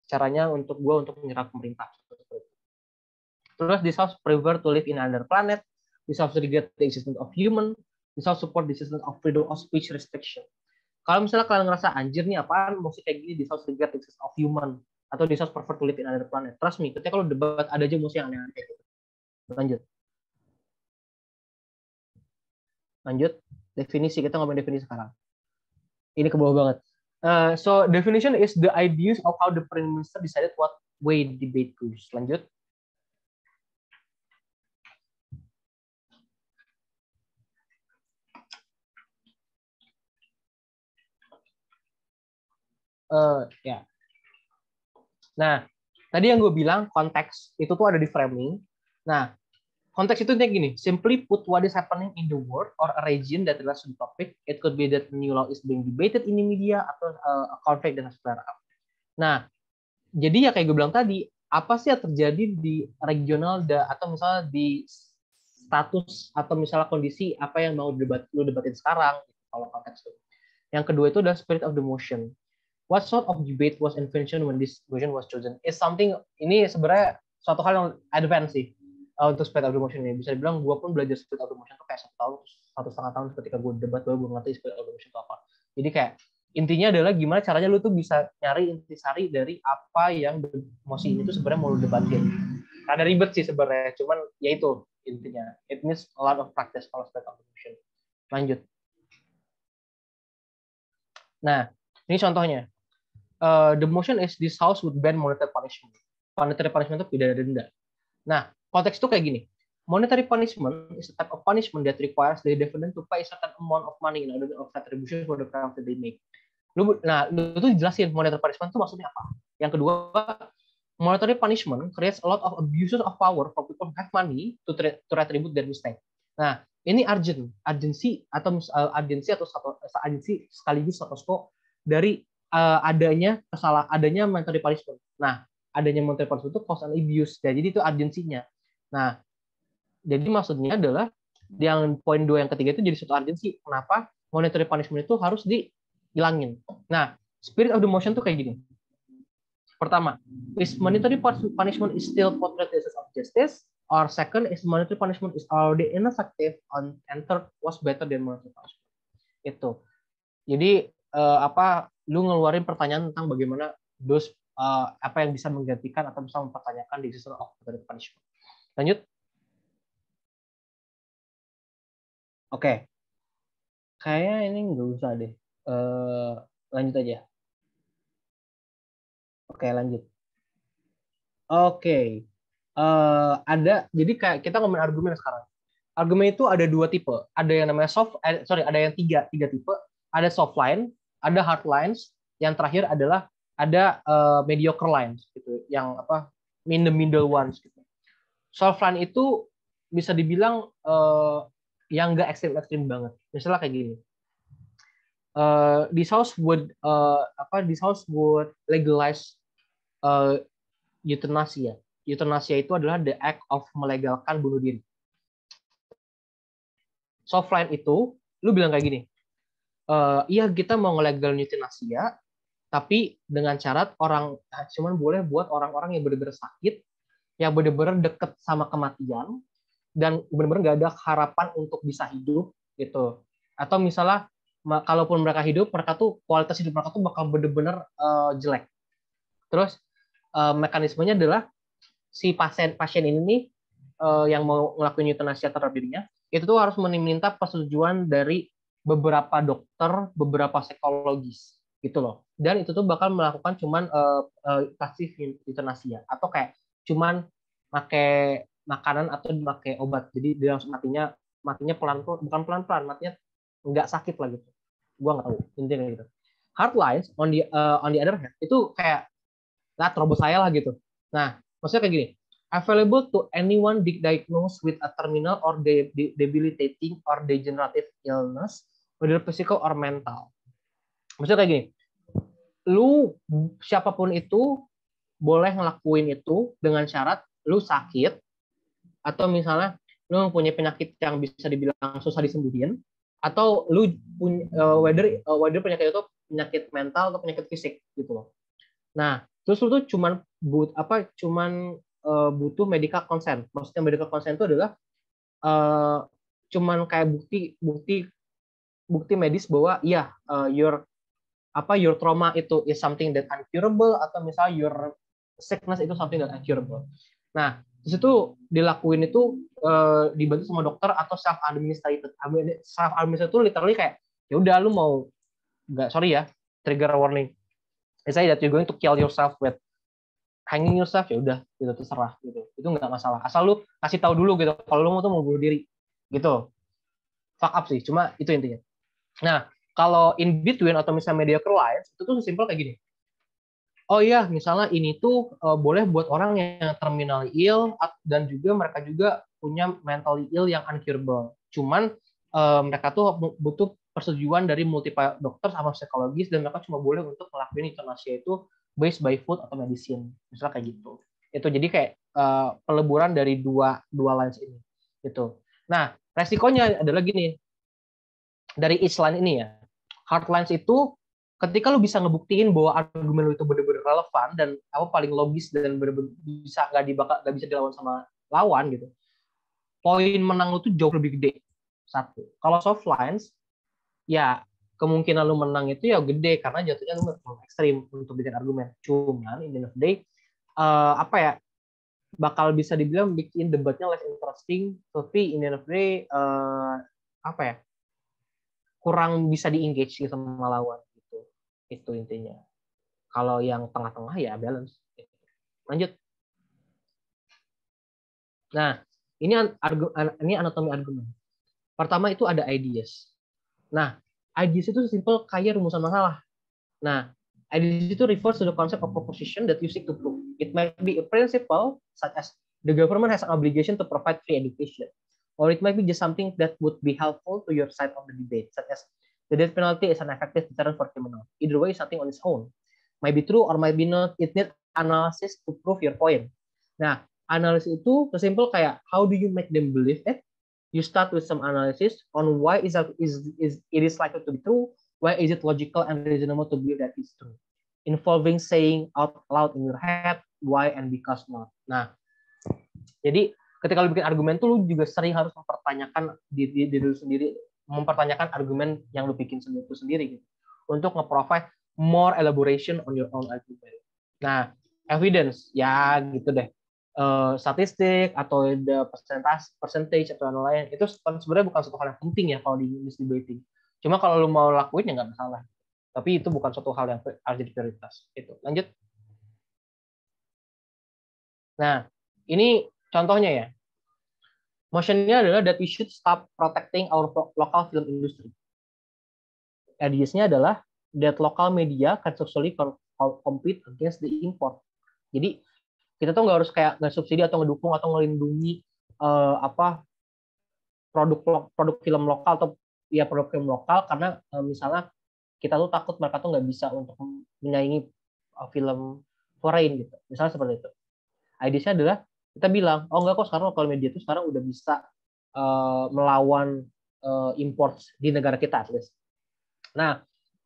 caranya untuk menyerang pemerintah. Terus this house prefer to live in another planet. This house regret the existence of human. This house support the existence of freedom of speech restriction. Kalau misalnya kalian ngerasa anjir nih apaan musik kayak gini, this house regret the existence of human atau this house prefer to live in another planet. Trust me, ketika kalau debat ada aja musik yang aneh-aneh kayak gitu. Lanjut. Definisi, kita ngomongin definisi sekarang. Ini ke bawah banget. So definition is the ideas of how the prime minister decided what way debate goes. Lanjut. Ya. Nah, tadi yang gue bilang konteks itu tuh ada di framing. Nah, konteks itu kayak gini, simply put what is happening in the world or a region that relates to the topic. It could be that new law is being debated in the media atau a conflict dan flare up. Nah, jadi ya kayak gue bilang tadi, apa sih yang terjadi di regional atau misalnya di status atau misalnya kondisi apa yang mau lu debatin sekarang kalau konteks itu. Yang kedua itu adalah spirit of the motion. What sort of debate was invention when this version was chosen? Is something, ini sebenarnya suatu hal yang advance sih untuk spirit of the motion ini. Bisa dibilang gue pun belajar spirit of the motion itu kayak 1,5 tahun ketika gue debat baru gue ngerti spirit of the motion itu apa. Jadi kayak intinya adalah gimana caranya lu tuh bisa nyari intisari dari apa yang emosi ini tuh sebenarnya mau lu debatin. Ada ribet sih sebenarnya, cuman ya itu intinya. It needs a lot of practice kalau spirit of the motion. Lanjut. Nah, ini contohnya. The motion is this house would ban monetary punishment. Monetary punishment itu pidana denda. Nah, konteks itu kayak gini. Monetary punishment is a type of punishment that requires the defendant to pay a certain amount of money in order to offset retribution for the crime that they make. Lu tuh jelasin monetary punishment itu maksudnya apa. Yang kedua, monetary punishment creates a lot of abuses of power for people who have money to retribute their mistake. Nah, ini urgency atau urgency sekaligus status quo dari adanya monetary punishment. Nah, adanya monetary punishment itu cause and abuse. Jadi itu urgensinya. Nah, jadi maksudnya adalah yang poin 2 yang ketiga itu jadi suatu urgensi. Kenapa monetary punishment itu harus dihilangin? Nah, spirit of the motion itu kayak gini. Pertama, is monetary punishment is still portrayed as of justice? Or second, is monetary punishment is already ineffective? And third, was better than monetary punishment? Itu. Jadi lu ngeluarin pertanyaan tentang bagaimana apa yang bisa menggantikan atau bisa mempertanyakan the existence of monetary punishment. Lanjut. Oke. Kayaknya ini nggak usah deh. Lanjut aja. Oke, lanjut. Oke. Jadi kayak kita ngomongin argumen sekarang. Argumen itu ada 2 tipe. Ada yang namanya ada yang tiga tipe. Ada soft line, ada hard lines, yang terakhir adalah ada mediocre lines gitu, yang in the middle ones gitu. Soft line itu bisa dibilang yang enggak ekstrim banget. Misalnya kayak gini. This house would legalize euthanasia. Euthanasia itu adalah the act of melegalkan bunuh diri. Soft line itu lu bilang kayak gini. Iya kita mau ngelegal euthanasia, tapi dengan syarat cuman boleh buat orang-orang yang benar-benar sakit, yang benar-benar deket sama kematian, dan benar-benar nggak ada harapan untuk bisa hidup gitu. Atau misalnya kalaupun mereka hidup, mereka tuh kualitas hidup mereka tuh bakal benar-benar jelek. Terus mekanismenya adalah si pasien ini nih yang mau ngelakuin euthanasia terhadap dirinya, itu tuh harus meminta persetujuan dari beberapa dokter, beberapa psikologis gitu loh. Dan itu tuh bakal melakukan cuman pasif euthanasia atau kayak cuman pakai makanan atau pakai obat. Jadi dia langsung matinya pelan-pelan, bukan pelan-pelan, matinya nggak sakit lah gitu. Gua nggak tahu intinya gitu. Hard lines on the other hand itu kayak terobos saya lah gitu. Nah, maksudnya kayak gini. Available to anyone diagnosed with a terminal or debilitating or degenerative illness, whether physical or mental. Maksudnya kayak gini, lu siapapun itu boleh ngelakuin itu dengan syarat lu sakit atau misalnya lu mempunyai penyakit yang bisa dibilang susah disembuhin, atau lu punya whether penyakit itu penyakit mental atau penyakit fisik gitu loh. Nah, terus lu tuh cuman butuh medical consent. Maksudnya medical consent itu adalah cuman kayak bukti medis bahwa iya your trauma itu is something that uncurable, atau misalnya your sickness itu something that uncurable. Nah, di situ dilakuin itu dibantu sama dokter atau self administrated. Self administrated itu literally kayak ya udah lu mau trigger warning. Let's say that you're going to kill yourself with hanging yourself, ya udah, gitu, terserah gitu. Itu nggak masalah. Asal lu kasih tahu dulu gitu kalau lu mau bunuh diri. Gitu. Fuck up sih, cuma itu intinya. Nah, kalau in between atau misalnya mediocre lines, itu tuh sesimpel kayak gini. Oh iya, misalnya ini tuh boleh buat orang yang terminally ill dan juga mereka juga punya mentally ill yang uncurable. Cuman mereka tuh butuh persetujuan dari multiple dokter sama psikologis dan mereka cuma boleh untuk ngelakuin euthanasia itu based by food atau medicine. Misalnya kayak gitu. Itu jadi kayak peleburan dari dua lines ini. Gitu. Nah, resikonya adalah gini. Dari each line ini ya. Hard lines itu ketika lu bisa ngebuktiin bahwa argumen lu itu benar-benar relevan dan apa paling logis dan benar-benar bisa nggak bisa dilawan sama lawan gitu, poin menang lu tuh jauh lebih gede. Satu. Kalau soft lines, ya kemungkinan lu menang itu ya gede karena jatuhnya lu ekstrim untuk bikin argumen. Cuman in the end of the day, apa ya, bakal bisa dibilang bikin debatnya less interesting, tapi in the end of the day, apa ya, kurang bisa di-engage gitu sama lawan. Itu intinya. Kalau yang tengah-tengah ya balance. Lanjut. Nah, ini anatomi argumen. Pertama itu ada ideas. Nah, ideas itu simple kayak rumusan masalah. Nah, ideas itu refers to the concept of proposition that you seek to prove. It might be a principle such as the government has an obligation to provide free education, or it might be just something that would be helpful to your side of the debate, such as the death penalty is an effective deterrent for criminals. Either way, something on its own might be true or might be not. It needs analysis to prove your point. Nah, analisis itu sesimpel kayak how do you make them believe it? You start with some analysis on why it is likely to be true, why is it logical and reasonable to believe that it's true, involving saying out loud in your head why and because not. Nah, jadi ketika lu bikin argumen tuh lu juga sering harus mempertanyakan diri lu sendiri, mempertanyakan argumen yang lu bikin sendiri gitu, untuk nge-provide more elaboration on your own argument. Nah, evidence ya gitu deh. Statistik atau the percentage atau yang lain itu sebenarnya bukan suatu hal yang penting ya kalau di debating. Cuma kalau lu mau lakuin ya nggak masalah. Tapi itu bukan suatu hal yang harus jadi prioritas. Itu. Lanjut. Nah, ini contohnya ya. Motionnya adalah that we should stop protecting our local film industry. Ideasnya adalah that local media can successfully compete against the import. Jadi kita tuh nggak harus kayak nggak subsidi atau ngedukung atau ngelindungi produk film lokal atau ya produk film lokal karena misalnya kita tuh takut mereka tuh nggak bisa untuk menyaingi film foreign gitu. Misalnya seperti itu. Idenya adalah kita bilang, oh enggak kok sekarang lokal media itu sekarang udah bisa melawan import di negara kita at least. Nah,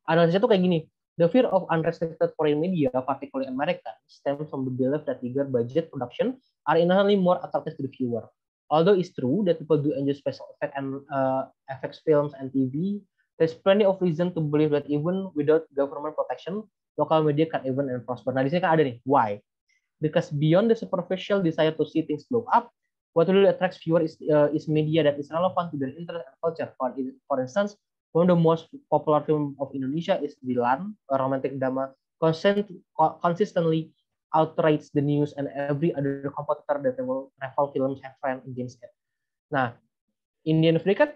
analisisnya tuh kayak gini. The fear of unrestricted foreign media, particularly American, stems from the belief that bigger budget production are inherently more attractive to the viewer. Although it's true that people do enjoy special effects and effects films and TV, there's plenty of reason to believe that even without government protection, local media can even and prosper. Nah, di sini kan ada nih, why? Because beyond the superficial desire to see things blow up, what really attracts viewers is media that is relevant to their interest and culture. For instance, one of the most popular film of Indonesia is Dilan, a romantic drama consistently outrages the news and every other competitor that will rival films have ran against it. Nah, Indian Free kan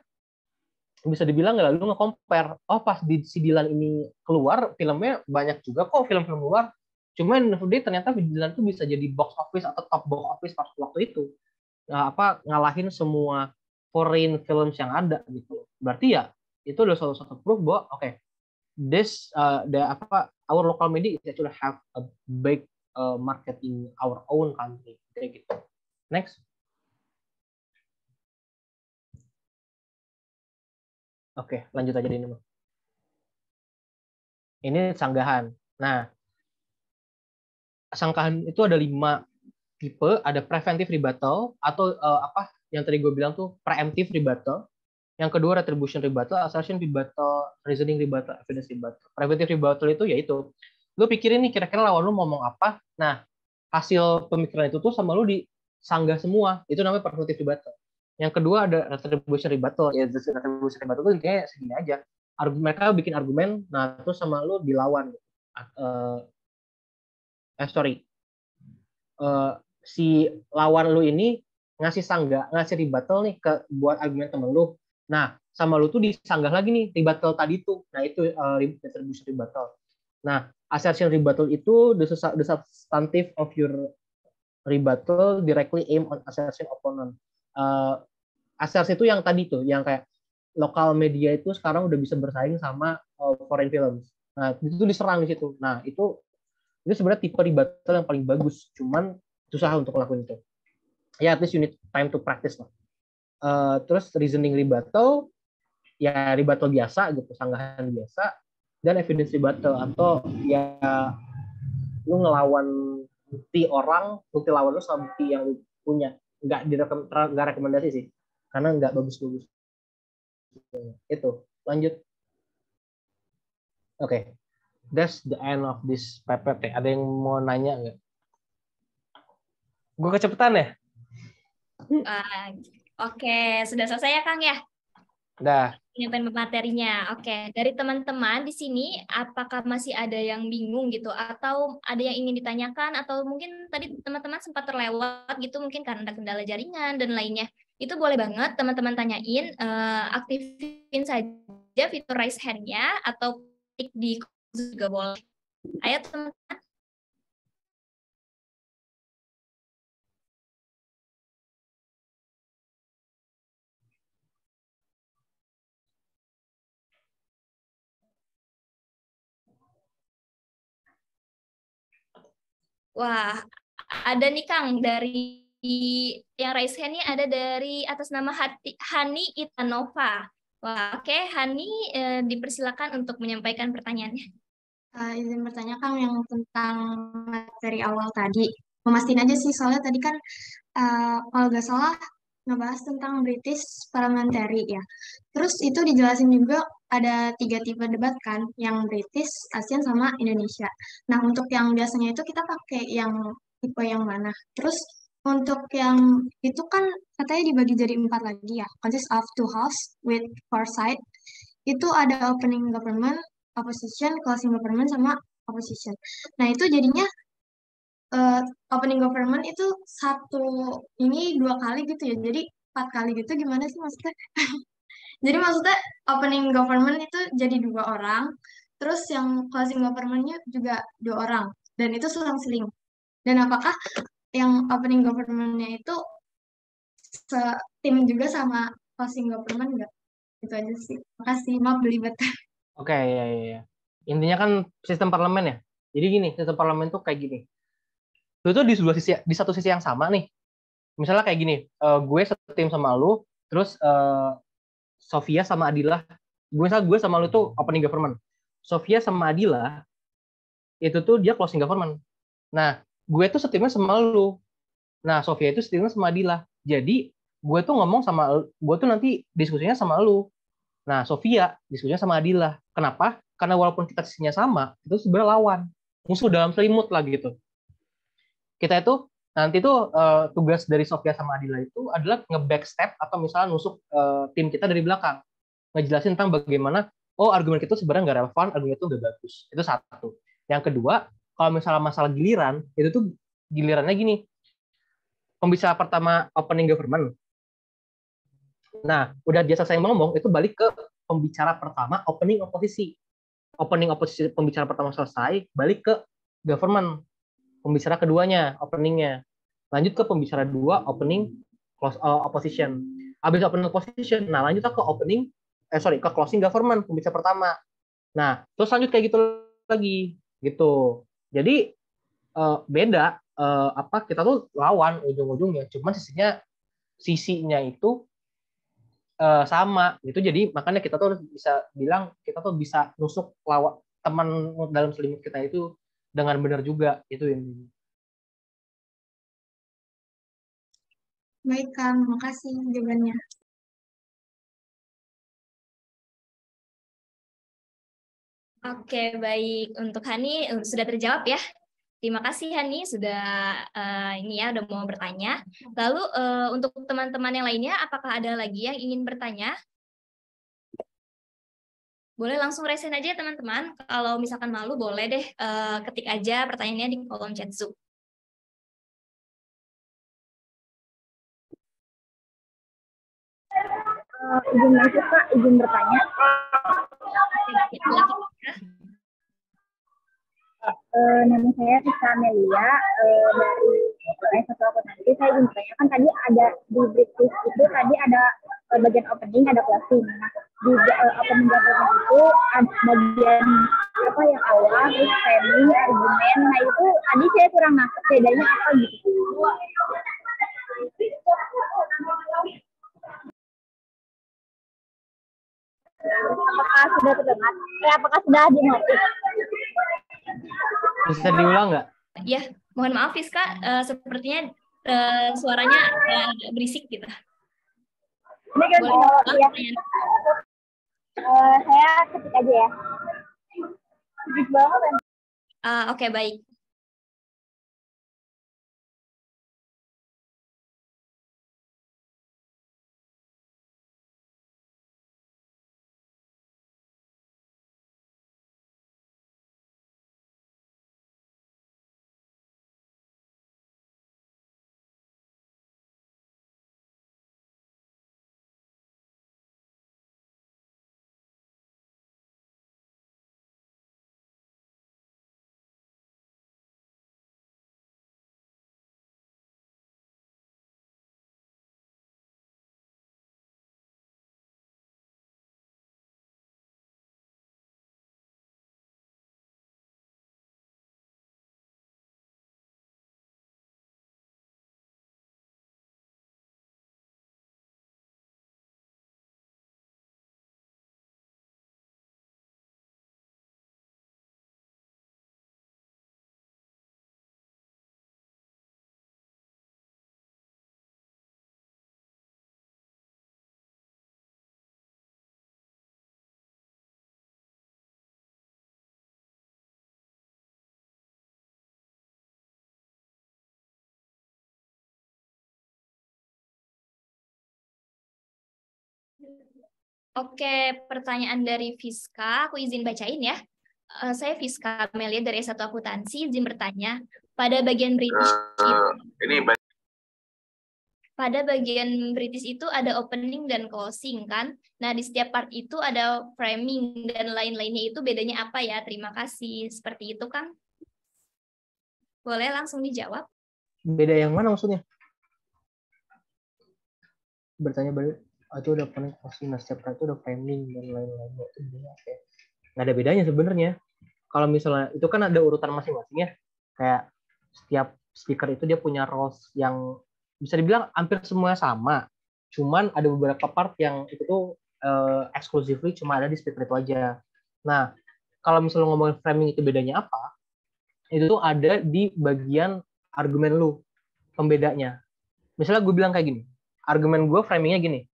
bisa dibilang nggak lalu nge-compare, oh pas si Dilan ini keluar, filmnya banyak juga kok film-film luar. Cuman ternyata Dilan tuh bisa jadi box office atau top box office pas waktu itu. Ngalahin semua foreign films yang ada gitu. Berarti ya itu adalah satu proof bahwa our local media is actually have a big market in our own country kayak gitu. Next. Oke, lanjut aja di ini. Ini sanggahan. Nah, sanggahan itu ada 5 tipe, ada preventive rebuttal atau yang tadi gue bilang tuh preemptive rebuttal. Yang kedua retribution rebuttal, assertion rebuttal, reasoning rebuttal, evidence rebuttal. Preventive rebuttal itu yaitu lu pikirin nih kira-kira lawan lu ngomong apa. Nah, hasil pemikiran itu tuh sama lu disanggah semua. Itu namanya preventive rebuttal. Yang kedua ada retribution rebuttal. Ya, retribution rebuttal itu intinya segini aja. mereka bikin argumen, nah terus sama lu dilawan. Uh, sorry, si lawan lu ini ngasih rebuttal nih ke buat argumen temen lu. Nah, sama lu tuh disanggah lagi nih rebuttal tadi tuh. Nah, itu retribution rebuttal. Nah, assertion rebuttal itu the substantive of your rebuttal directly aim on assertion opponent. Assertion itu yang tadi tuh, yang kayak lokal media itu sekarang udah bisa bersaing sama foreign films. Nah, itu tuh diserang di situ. Nah, itu sebenarnya tipe rebuttal yang paling bagus, cuman susah untuk ngelakuin itu. Ya, at least you need time to practice lah. Terus reasoning rebuttal, ya rebuttal biasa gitu, sanggahan biasa, dan evidence rebuttal, atau ya lu ngelawan bukti lawan lu sama bukti yang lu punya. Nggak rekomendasi sih, karena nggak bagus-bagus. Itu, lanjut. Oke. That's the end of this PPT. Ada yang mau nanya nggak? Gue kecepatan ya? Oke, sudah selesai ya Kang ya? Udah. Penyampaian materinya. Oke, dari teman-teman di sini, apakah masih ada yang bingung gitu, atau ada yang ingin ditanyakan, atau mungkin tadi teman-teman sempat terlewat gitu, mungkin karena ada kendala jaringan dan lainnya. Itu boleh banget teman-teman tanyain, aktifin saja fitur raise hand-nya, atau klik di juga boleh. Ayo teman-teman. Wah, ada nih Kang, dari yang raise hand-nya ada dari atas nama Hani Itanova. Wah, oke, Hani, dipersilakan untuk menyampaikan pertanyaannya. Izin bertanya Kang, yang tentang materi awal tadi. Memastikan aja sih, soalnya tadi kan kalau nggak salah ngebahas tentang British parliamentary ya. Terus itu dijelasin juga ada 3 tipe debat kan, yang British, ASEAN, sama Indonesia. Nah, untuk yang biasanya itu kita pakai yang tipe yang mana? Terus untuk yang itu kan katanya dibagi jadi 4 lagi ya, consist of 2 house with 4 side. Itu ada opening government, opposition, closing government, sama opposition. Nah, itu jadinya opening government itu ini 2 kali gitu ya, jadi 4 kali gitu, gimana sih maksudnya? Jadi maksudnya opening government itu jadi 2 orang, terus yang closing government-nya juga 2 orang, dan itu selang-seling. Dan apakah yang opening government-nya itu tim juga sama closing government nggak? Itu aja sih. Makasih, maaf belibet. Oke, ya. Intinya kan sistem parlemen ya. Jadi gini, sistem parlemen tuh kayak gini. Lu tuh di satu sisi yang sama nih. Misalnya kayak gini, gue setim sama lu, terus Sofia sama Adila, gue sama lu tuh opening government. Sofia sama Adila itu tuh dia closing government. Nah, gue tuh setimnya sama lu. Nah, Sofia itu setimnya sama Adila. Jadi, gue tuh gue tuh nanti diskusinya sama lu. Nah, Sofia diskusinya sama Adila. Kenapa? Karena walaupun kita sisinya sama, itu sebenarnya lawan. Musuh dalam selimut lah gitu. Kita itu nanti tuh tugas dari Sofia sama Adila itu adalah nge-backstep atau misalnya nusuk tim kita dari belakang. Ngejelasin tentang bagaimana, argumen itu sebenarnya nggak relevan, argumen itu nggak bagus. Itu satu. Yang kedua, kalau misalnya masalah giliran, itu tuh gilirannya gini. Pembicara pertama opening government. Nah, udah dia selesai ngomong, itu balik ke pembicara pertama opening oposisi. Opening oposisi pembicara pertama selesai, balik ke government. Pembicara keduanya, openingnya. Lanjut ke pembicara 2, opening opposition. Habis opening opposition, nah lanjut ke ke closing government, pembicara pertama. Nah, terus lanjut kayak gitu lagi, gitu. Jadi beda, kita tuh lawan ujung-ujungnya, cuman sisinya itu sama, gitu. Jadi makanya kita tuh bisa bilang kita tuh bisa nusuk lawan teman dalam selimut kita itu dengan benar juga, itu ini. Baik, Kang. Makasih jawabannya. Oke, baik. Untuk Hani sudah terjawab ya. Terima kasih Hani sudah ini ya udah mau bertanya. Lalu untuk teman-teman yang lainnya, apakah ada lagi yang ingin bertanya? Boleh langsung resen aja ya teman-teman. Kalau misalkan malu boleh deh ketik aja pertanyaannya di kolom chat Zoom. Izin masuk Kak, izin bertanya. Nama saya Tika Amelia dari S1 Akuntansi. Saya ingin bertanya, kan tadi ada di British itu tadi ada bagian opening, ada closing. Nah, di opening government itu ada bagian apa yang awal, terus framing, argumen. Nah itu tadi saya kurang nangkep bedanya apa gitu. Apakah sudah terdengar? Apakah sudah dimengerti? Bisa diulang nggak? Ya, mohon maaf Fiska, sepertinya suaranya agak berisik gitu. Ini kan ya. Saya ketik aja ya. Berisik banget kan? Oke, baik. Oke, pertanyaan dari Fiska, aku izin bacain ya. Saya Fiska Amelia dari S1 Akuntansi, izin bertanya, pada bagian British pada bagian British itu ada opening dan closing kan? Nah, di setiap part itu ada framing dan lain-lainnya, itu bedanya apa ya? Terima kasih. Seperti itu, Kang. Boleh langsung dijawab? Beda yang mana maksudnya? Bertanya balik, itu udah opening, closing, nah setiap part itu udah framing dan lain-lainnya. Itu bedanya apa ya? Nggak ada bedanya sebenarnya. Kalau misalnya itu kan ada urutan masing-masing ya. Kayak setiap speaker itu dia punya roles yang bisa dibilang hampir semua sama. Cuman ada beberapa part yang itu tuh exclusively cuma ada di speaker itu aja. Nah, kalau misalnya ngomongin framing itu bedanya apa? Itu tuh ada di bagian argumen lu, pembedanya. Misalnya gue bilang kayak gini, argumen gue framingnya gini,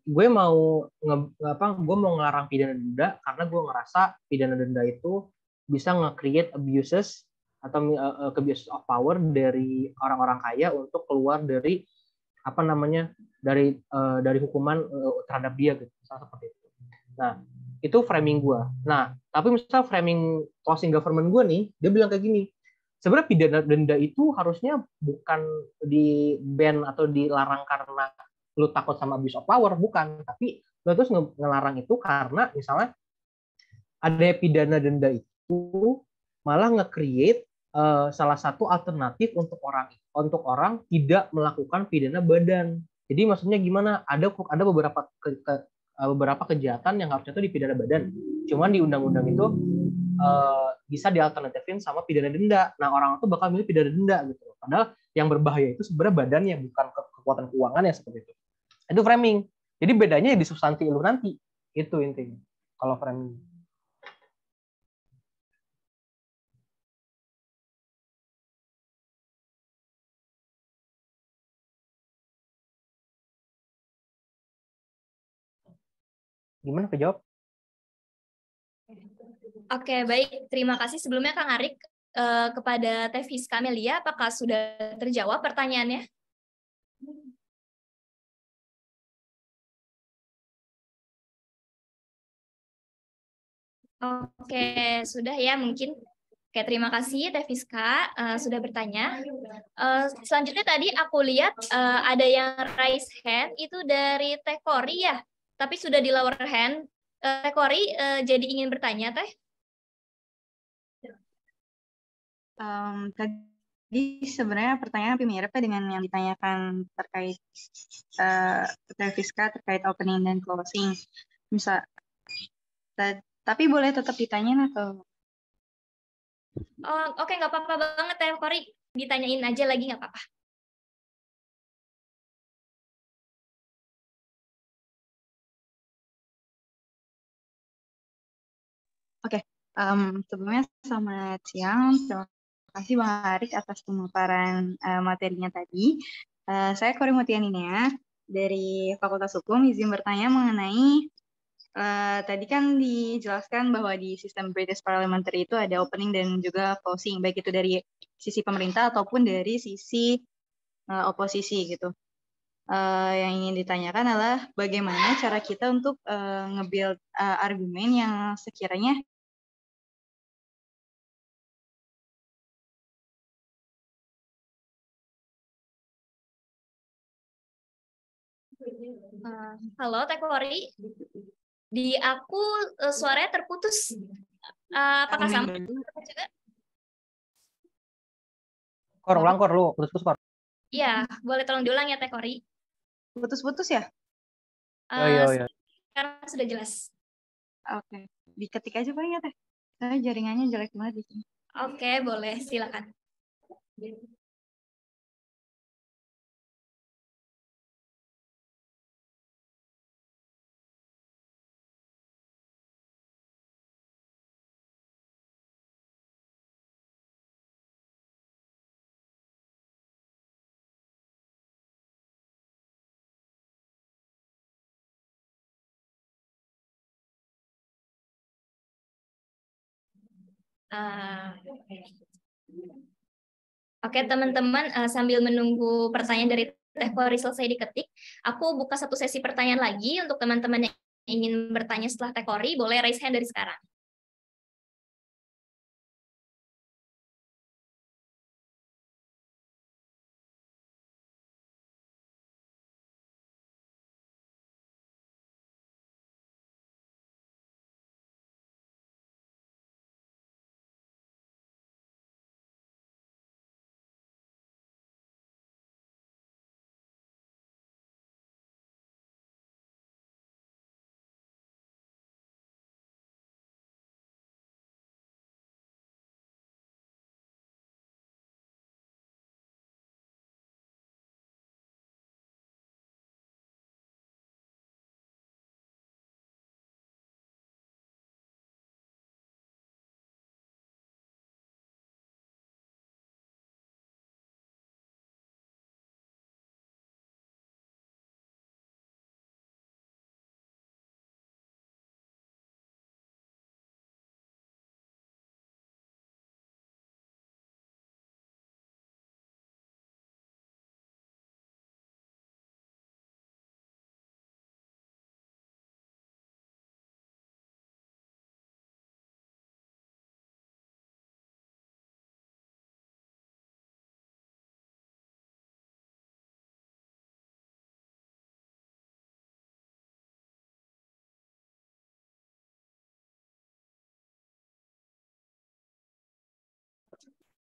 gue mau gue mau ngelarang pidana denda karena gue ngerasa pidana denda itu bisa nge-create abuses atau abuse of power dari orang-orang kaya untuk keluar dari apa namanya dari hukuman terhadap dia gitu, misalnya seperti itu. Nah, itu framing gue. Nah, tapi misalnya framing closing government gue nih, dia bilang kayak gini, sebenarnya pidana denda itu harusnya bukan di ban atau dilarang karena lu takut sama abuse of power, bukan, tapi lu terus ngelarang itu karena misalnya ada pidana denda itu malah nge-create salah satu alternatif untuk orang tidak melakukan pidana badan. Jadi maksudnya gimana? Ada beberapa kejahatan yang harusnya itu dipidana badan. Cuman di undang-undang itu bisa dialternatifin sama pidana denda. Nah, orang itu bakal milih pidana denda gitu. Padahal yang berbahaya itu sebenarnya badannya, bukan kekuatan keuangannya seperti itu. Itu framing. Jadi bedanya di substansi lu nanti. Itu intinya. Kalau framing. Gimana kejawab? Oke, baik. Terima kasih sebelumnya Kang Arik. Kepada Teh Fiska Amelia, apakah sudah terjawab pertanyaannya? Oke, sudah ya mungkin. Oke, terima kasih Teh Fiska sudah bertanya. Selanjutnya tadi aku lihat ada yang raise hand itu dari Teh Kori ya, tapi sudah di lower hand. Teh Kori jadi ingin bertanya, Teh? Tadi sebenarnya pertanyaan hampir mirip ya dengan yang ditanyakan terkait Teh Fiska terkait opening dan closing. Misal, tapi boleh tetap ditanyain atau? Oh, oke, nggak apa-apa banget Teh Kori, ditanyain aja lagi nggak apa-apa. Oke, sebelumnya selamat siang. Terima kasih Bang Haris atas pemaparan materinya tadi. Saya Kori Mutianinia dari Fakultas Hukum, izin bertanya mengenai tadi kan dijelaskan bahwa di sistem British Parliamentary itu ada opening dan juga closing, baik itu dari sisi pemerintah ataupun dari sisi oposisi gitu. Yang ingin ditanyakan adalah bagaimana cara kita untuk nge-build argumen yang sekiranya halo Teh Kori, di aku suaranya terputus. Apakah sama juga? Ulang lu, putus-putus Kor. Iya, boleh tolong diulang ya Teh Kori. Putus-putus ya? Iya. Sekarang sudah jelas. Oke, diketik aja paling ya Teh. Saya jaringannya jelek banget di sini. Oke, boleh, silakan. Oke, teman-teman, sambil menunggu pertanyaan dari Teh Kori selesai diketik, aku buka satu sesi pertanyaan lagi untuk teman-teman yang ingin bertanya setelah Teh Kori, boleh raise hand dari sekarang.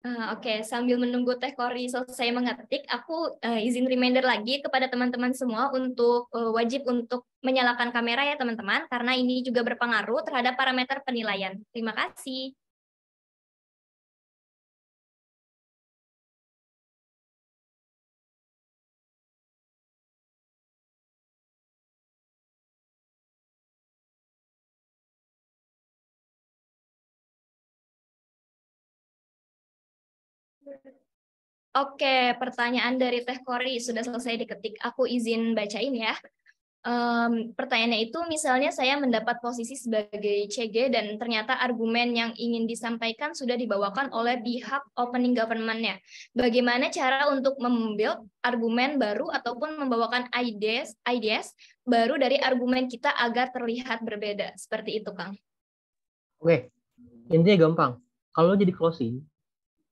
Oke, sambil menunggu Teh Kori selesai mengetik, aku izin reminder lagi kepada teman-teman semua untuk wajib untuk menyalakan kamera ya teman-teman, karena ini juga berpengaruh terhadap parameter penilaian. Terima kasih. Oke, pertanyaan dari Teh Kori sudah selesai diketik. Aku izin bacain ya. Pertanyaannya itu, misalnya saya mendapat posisi sebagai CG dan ternyata argumen yang ingin disampaikan sudah dibawakan oleh pihak opening government-nya. Bagaimana cara untuk membuild argumen baru ataupun membawakan ideas baru dari argumen kita agar terlihat berbeda? Seperti itu, Kang. Oke, intinya gampang. Kalau lo jadi closing,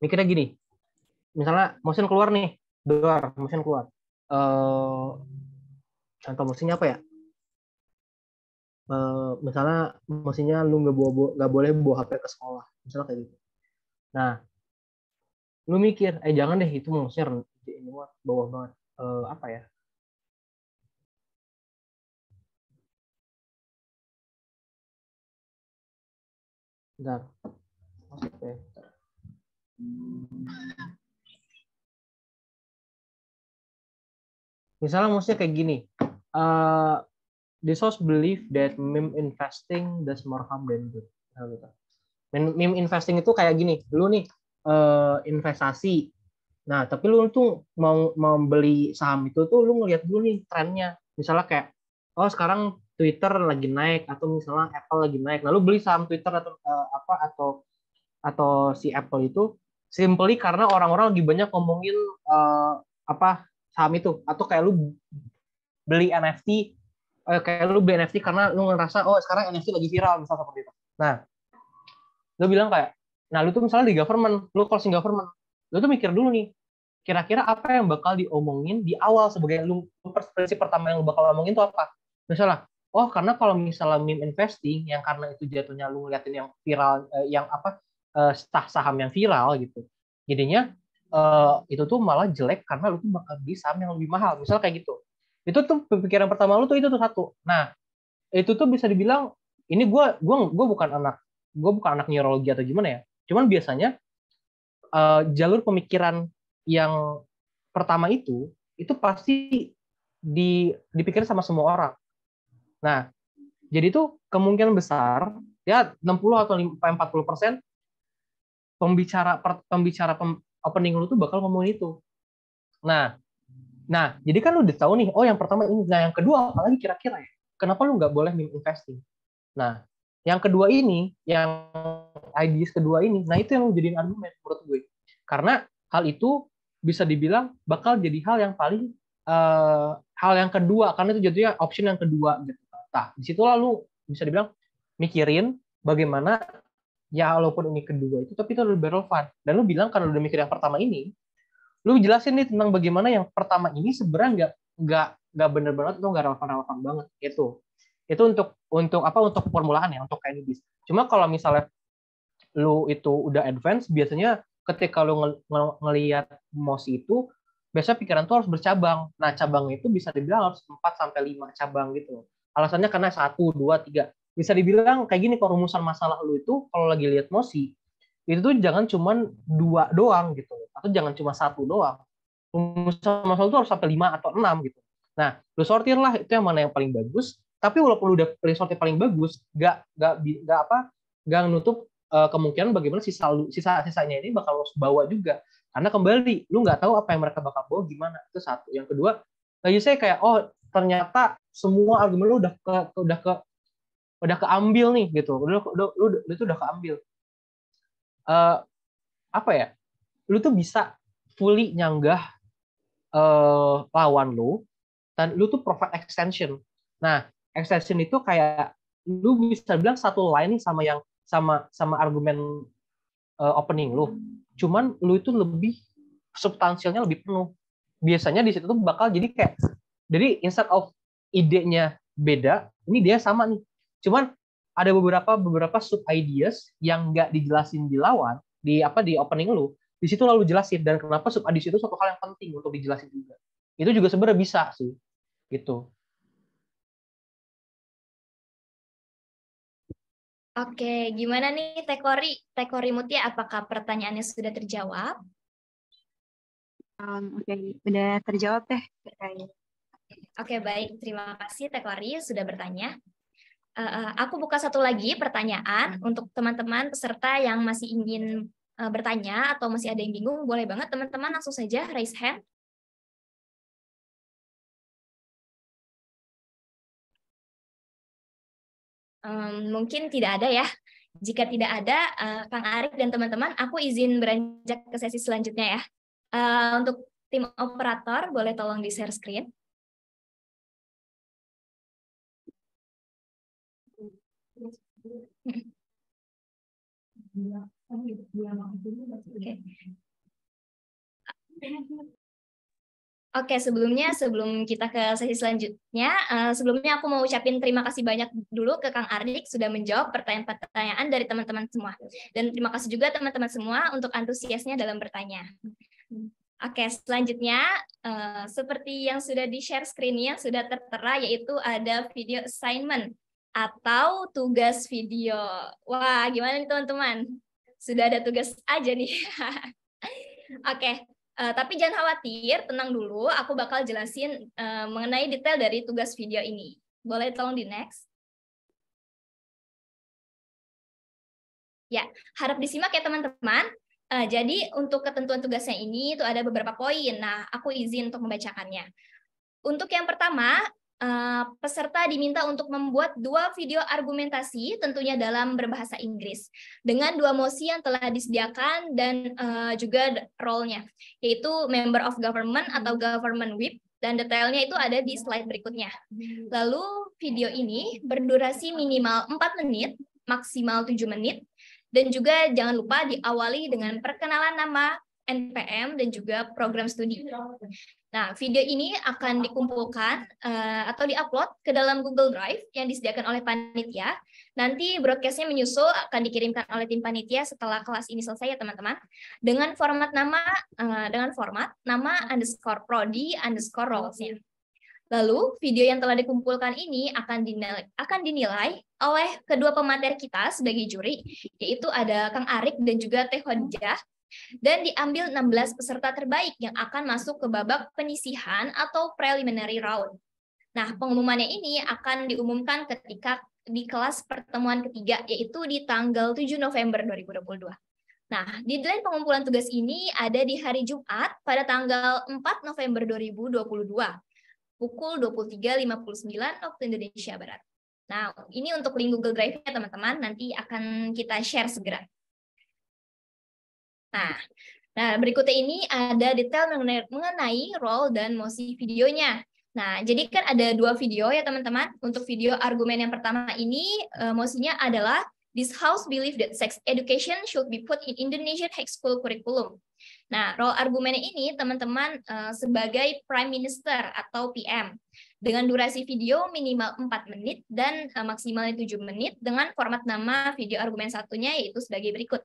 mikirnya gini. Misalnya motion keluar nih, motion keluar. Contoh motionnya apa ya? Misalnya motionnya lu nggak boleh bawa HP ke sekolah, misalnya kayak gitu. Nah, lu mikir, jangan deh itu motionnya ini bawah banget. Apa ya? Bentar. Misalnya maksudnya kayak gini, the source believe that meme investing does more harm than good. Meme investing itu kayak gini, lu nih investasi, nah tapi lu tuh mau beli saham itu tuh lu ngeliat dulu nih trennya, misalnya kayak oh sekarang Twitter lagi naik atau misalnya Apple lagi naik, nah lu beli saham Twitter atau atau si Apple itu simply karena orang-orang lagi banyak ngomongin saham itu, atau kayak lu beli NFT karena lu ngerasa oh sekarang NFT lagi viral misalnya seperti itu. Nah, lu bilang kayak, nah lu tuh misalnya di government, lu closing government, lu tuh mikir dulu nih, kira-kira apa yang bakal diomongin di awal sebagai lu prinsip pertama yang lu bakal omongin tuh apa? Misalnya, oh karena kalau misalnya meme investing yang karena itu jatuhnya lu ngeliatin yang viral, saham yang viral gitu, jadinya itu tuh malah jelek karena lu tuh bakal beli saham yang lebih mahal, misalnya kayak gitu. Itu tuh pemikiran pertama lu tuh itu tuh satu. Nah, itu tuh bisa dibilang ini gue bukan anak neurologi atau gimana ya. Cuman biasanya jalur pemikiran yang pertama itu pasti dipikirin sama semua orang. Nah, jadi tuh kemungkinan besar ya 60 atau 40% pembicara opening lu tuh bakal ngomongin itu. Nah, jadi kan lu udah tahu nih, oh yang pertama ini, nah yang kedua apalagi kira-kira ya? Kenapa lu nggak boleh meme investing? Nah, yang kedua ini, yang ideas kedua ini, nah itu yang jadiin argumen menurut gue. Karena hal itu bisa dibilang bakal jadi hal yang kedua, karena itu jadinya option yang kedua gitu. Nah, disitulah lu bisa dibilang mikirin bagaimana ya walaupun ini kedua itu, tapi itu lebih relevan. Dan lu bilang karena udah mikir yang pertama ini, lu jelasin nih tentang bagaimana yang pertama ini sebenarnya nggak bener-bener atau nggak relevan banget itu untuk permulaan ya, untuk kayak ini. Cuma kalau misalnya lu itu udah advance, biasanya ketika lu ngelihat mosi itu biasanya pikiran tuh harus bercabang. Nah cabang itu bisa dibilang harus 4 sampai 5 cabang gitu. Alasannya karena 1, 2, 3 bisa dibilang kayak gini, kalau rumusan masalah lu itu kalau lagi lihat mosi itu tuh jangan cuma 2 doang gitu, atau jangan cuma 1 doang. Rumusan masalah itu harus sampai 5 atau 6 gitu. Nah, lu sortir lah itu yang mana yang paling bagus. Tapi walaupun lu udah pilih sortir paling bagus, nggak nutup kemungkinan bagaimana sisanya ini bakal lu bawa juga. Karena kembali, lu nggak tahu apa yang mereka bakal bawa gimana. Itu satu. Yang kedua, lagi saya kayak, oh ternyata semua argumen lu udah keambil nih gitu. Lu itu udah keambil. Apa ya? Lu tuh bisa fully nyanggah lawan lu, dan lu tuh provide extension. Nah, extension itu kayak lu bisa bilang satu line sama yang sama argumen opening lu. Cuman lu itu lebih substansialnya lebih penuh. Biasanya di situ tuh bakal jadi instead of idenya beda, ini dia sama nih. Cuman ada beberapa sub ideas yang nggak dijelasin di lawan di opening lu. Di situ lalu jelasin, dan kenapa sub ideas itu suatu hal yang penting untuk dijelasin juga. Itu juga sebenarnya bisa sih gitu. Oke, gimana nih Tekori Mutia? Apakah pertanyaannya sudah terjawab? Oke, udah terjawab deh. Oke, baik. Terima kasih Tekori sudah bertanya. Aku buka satu lagi pertanyaan untuk teman-teman peserta yang masih ingin bertanya atau masih ada yang bingung. Boleh banget teman-teman langsung saja raise hand. Mungkin tidak ada ya. Jika tidak ada, Kang Arif dan teman-teman, aku izin beranjak ke sesi selanjutnya ya. Untuk tim operator, boleh tolong di-share screen. Oke, sebelum kita ke sesi selanjutnya, sebelumnya aku mau ucapin terima kasih banyak dulu ke Kang Ardik sudah menjawab pertanyaan-pertanyaan dari teman-teman semua. Dan terima kasih juga teman-teman semua untuk antusiasnya dalam bertanya. Oke, selanjutnya seperti yang sudah di-share screen-nya sudah tertera, yaitu ada video assignment atau tugas video. Wah, gimana nih teman-teman? Sudah ada tugas aja nih. Oke. Tapi jangan khawatir, tenang dulu. Aku bakal jelasin mengenai detail dari tugas video ini. Boleh tolong di next? Ya, harap disimak ya teman-teman. Jadi untuk ketentuan tugasnya ini itu ada beberapa poin. Nah, aku izin untuk membacakannya. Untuk yang pertama, peserta diminta untuk membuat 2 video argumentasi tentunya dalam berbahasa Inggris dengan 2 mosi yang telah disediakan dan juga role-nya, yaitu member of government atau government whip, dan detailnya itu ada di slide berikutnya. Lalu video ini berdurasi minimal 4 menit, maksimal 7 menit, dan juga jangan lupa diawali dengan perkenalan nama, NPM, dan juga program studi. Nah, video ini akan dikumpulkan atau diupload ke dalam Google Drive yang disediakan oleh panitia. Nanti broadcast-nya menyusul akan dikirimkan oleh tim panitia setelah kelas ini selesai ya teman-teman. Dengan format nama _prodi_roles-nya. Lalu, video yang telah dikumpulkan ini akan dinilai oleh kedua pemateri kita sebagai juri, yaitu ada Kang Arik dan juga Teh Khadijah, dan diambil 16 peserta terbaik yang akan masuk ke babak penyisihan atau preliminary round. Nah, pengumumannya ini akan diumumkan ketika di kelas pertemuan ketiga, yaitu di tanggal 7 November 2022. Nah, deadline pengumpulan tugas ini ada di hari Jumat pada tanggal 4 November 2022. Pukul 23.59 waktu Indonesia Barat. Nah, ini untuk link Google Drive-nya teman-teman, nanti akan kita share segera. Nah, berikutnya ini ada detail mengenai role dan mosi videonya. Nah, jadi kan ada 2 video ya teman-teman. Untuk video argumen yang pertama ini, mosinya adalah this house believe that sex education should be put in Indonesian high school curriculum. Nah, role argumennya ini teman-teman sebagai Prime Minister atau PM dengan durasi video minimal 4 menit dan maksimalnya 7 menit dengan format nama video argumen satunya yaitu sebagai berikut.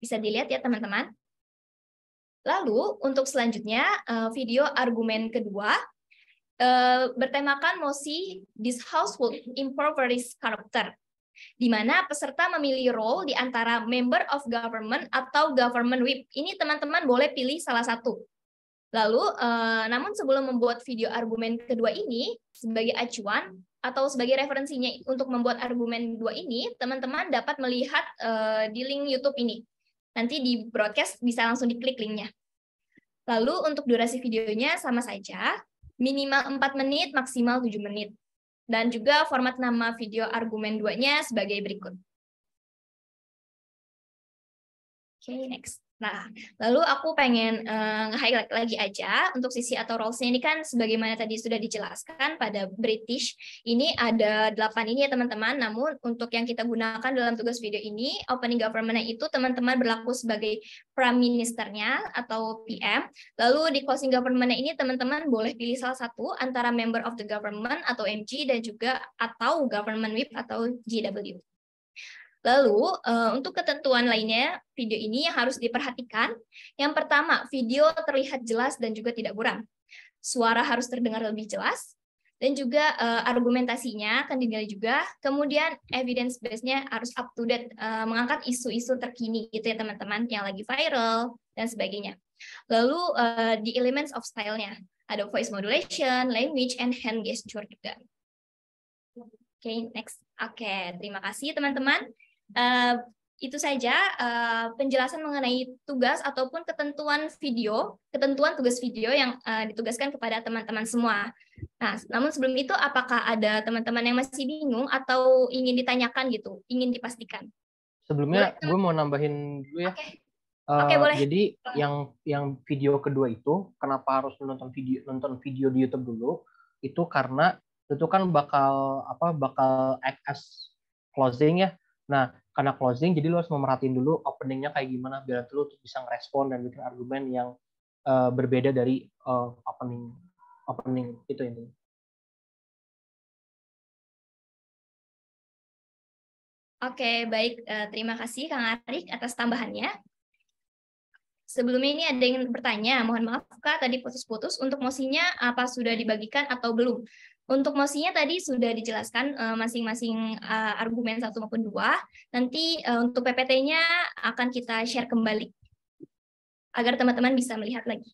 Bisa dilihat ya teman-teman. Lalu untuk selanjutnya video argumen kedua bertemakan mosi this house will impoverish character, di mana peserta memilih role di antara member of government atau government whip. Ini teman-teman boleh pilih salah satu. Lalu, namun sebelum membuat video argumen kedua ini, sebagai acuan atau sebagai referensinya untuk membuat argumen kedua ini, teman-teman dapat melihat di link YouTube ini. Nanti di broadcast bisa langsung diklik linknya. Lalu untuk durasi videonya sama saja, minimal 4 menit, maksimal 7 menit. Dan juga format nama video argumen 2-nya sebagai berikut. Oke, next. Nah, lalu aku pengen nge-highlight lagi aja untuk sisi atau roles-nya ini kan sebagaimana tadi sudah dijelaskan pada British, ini ada 8 ini ya teman-teman, namun untuk yang kita gunakan dalam tugas video ini, opening government-nya itu teman-teman berlaku sebagai Prime Minister-nya atau PM, lalu di closing government-nya ini teman-teman boleh pilih salah satu antara member of the government atau MG dan juga atau government whip atau GW. Lalu, untuk ketentuan lainnya, video ini yang harus diperhatikan. Yang pertama, video terlihat jelas dan juga tidak buram. Suara harus terdengar lebih jelas. Dan juga argumentasinya akan dinilai juga. Kemudian, evidence base-nya harus up to date, mengangkat isu-isu terkini gitu ya teman-teman, yang lagi viral, dan sebagainya. Lalu, di elements of style-nya. Ada voice modulation, language, and hand gesture juga. Oke, next. Oke, terima kasih teman-teman. Itu saja penjelasan mengenai tugas ataupun ketentuan tugas video yang ditugaskan kepada teman-teman semua. Nah, namun sebelum itu apakah ada teman-teman yang masih bingung atau ingin ditanyakan gitu, ingin dipastikan? Sebelumnya gue mau nambahin dulu ya. Oke, boleh. Jadi yang video kedua itu kenapa harus nonton video di YouTube dulu? Itu karena itu kan bakal act as closing ya. Nah, karena closing, jadi lo harus memerhatiin dulu openingnya kayak gimana biar lo tuh bisa ngerespon dan bikin argumen yang berbeda dari opening itu ini. Oke, baik. Terima kasih Kang Arik atas tambahannya. Sebelumnya ini ada yang bertanya, mohon maaf Kak, tadi putus-putus. Untuk mosinya apa sudah dibagikan atau belum? Untuk mosinya tadi sudah dijelaskan masing-masing argumen 1 maupun 2. Nanti untuk PPT-nya akan kita share kembali agar teman-teman bisa melihat lagi.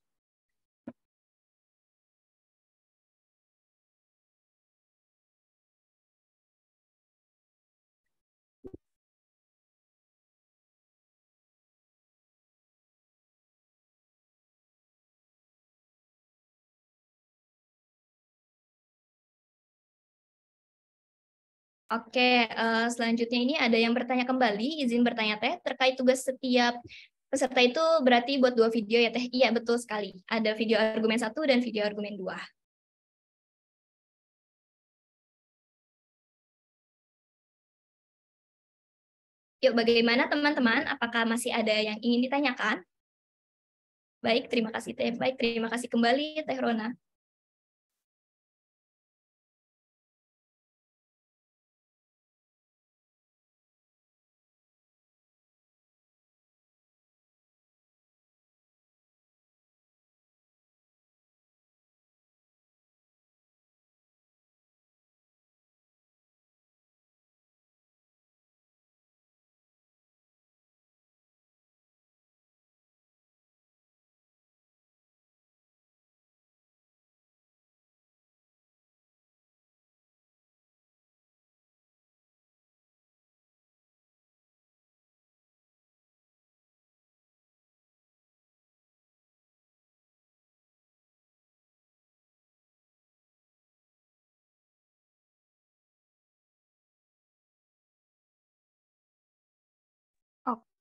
Oke, selanjutnya ini ada yang bertanya kembali, izin bertanya Teh, terkait tugas setiap peserta itu berarti buat 2 video ya Teh? Iya, betul sekali. Ada video argumen 1 dan video argumen 2. Yuk, bagaimana teman-teman? Apakah masih ada yang ingin ditanyakan? Baik, terima kasih Teh. Baik, terima kasih kembali Teh Rona.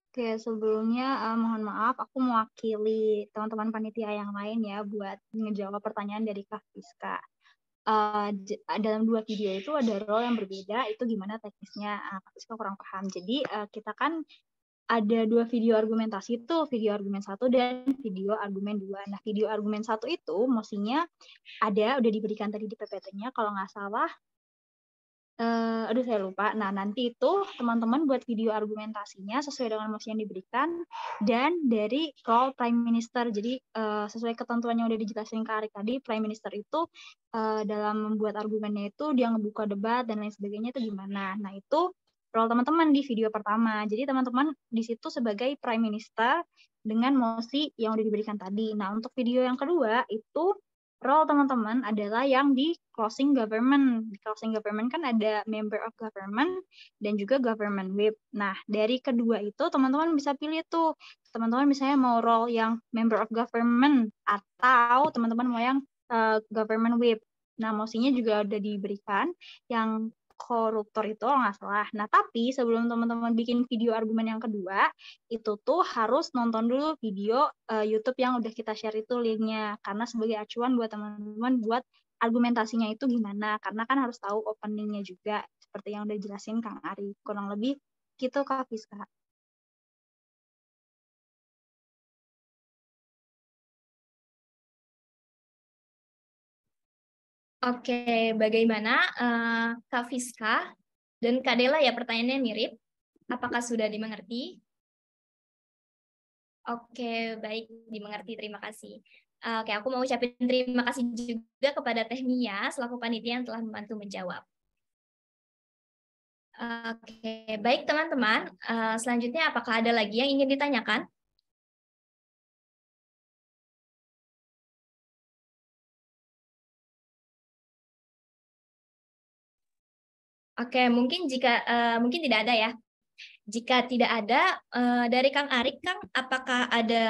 Oke, sebelumnya mohon maaf, aku mewakili teman-teman panitia yang lain ya buat ngejawab pertanyaan dari Kak Fiska. Dalam 2 video itu ada role yang berbeda, itu gimana teknisnya Kak Fiska kurang paham. Jadi kita kan ada 2 video argumentasi itu, video argumen 1 dan video argumen 2. Nah, video argumen 1 itu mestinya udah diberikan tadi di PPT-nya, kalau nggak salah, aduh saya lupa. Nah, nanti itu teman-teman buat video argumentasinya sesuai dengan mosi yang diberikan dan dari role Prime Minister. Jadi sesuai ketentuan yang udah dijelasin Kak Arik tadi, Prime Minister itu dalam membuat argumennya itu dia ngebuka debat dan lain sebagainya itu gimana. Nah, itu role teman-teman di video pertama. Jadi teman-teman di situ sebagai Prime Minister dengan mosi yang udah diberikan tadi. Nah, untuk video yang kedua itu role teman-teman adalah yang di closing government. Di closing government kan ada member of government dan juga government whip. Nah, dari kedua itu teman-teman bisa pilih tuh. Teman-teman misalnya mau role yang member of government atau teman-teman mau yang government whip. Nah, mosinya juga udah diberikan yang koruptor itu nggak salah. Nah, tapi sebelum teman-teman bikin video argumen yang kedua, itu tuh harus nonton dulu video YouTube yang udah kita share itu linknya. Karena sebagai acuan buat teman-teman buat argumentasinya itu gimana. Karena kan harus tahu openingnya juga. Seperti yang udah jelasin Kang Ari. Kurang lebih gitu Kak Fiska. Oke, bagaimana Kak Fiska dan Kak Dela ya pertanyaannya mirip. Apakah sudah dimengerti? Oke, baik, dimengerti. Terima kasih. Oke, aku mau ucapin terima kasih juga kepada Teh Mia selaku panitia yang telah membantu menjawab. Oke, baik teman-teman. Selanjutnya apakah ada lagi yang ingin ditanyakan? Oke, mungkin mungkin tidak ada ya. Jika tidak ada, dari Kang Arik, Kang, apakah ada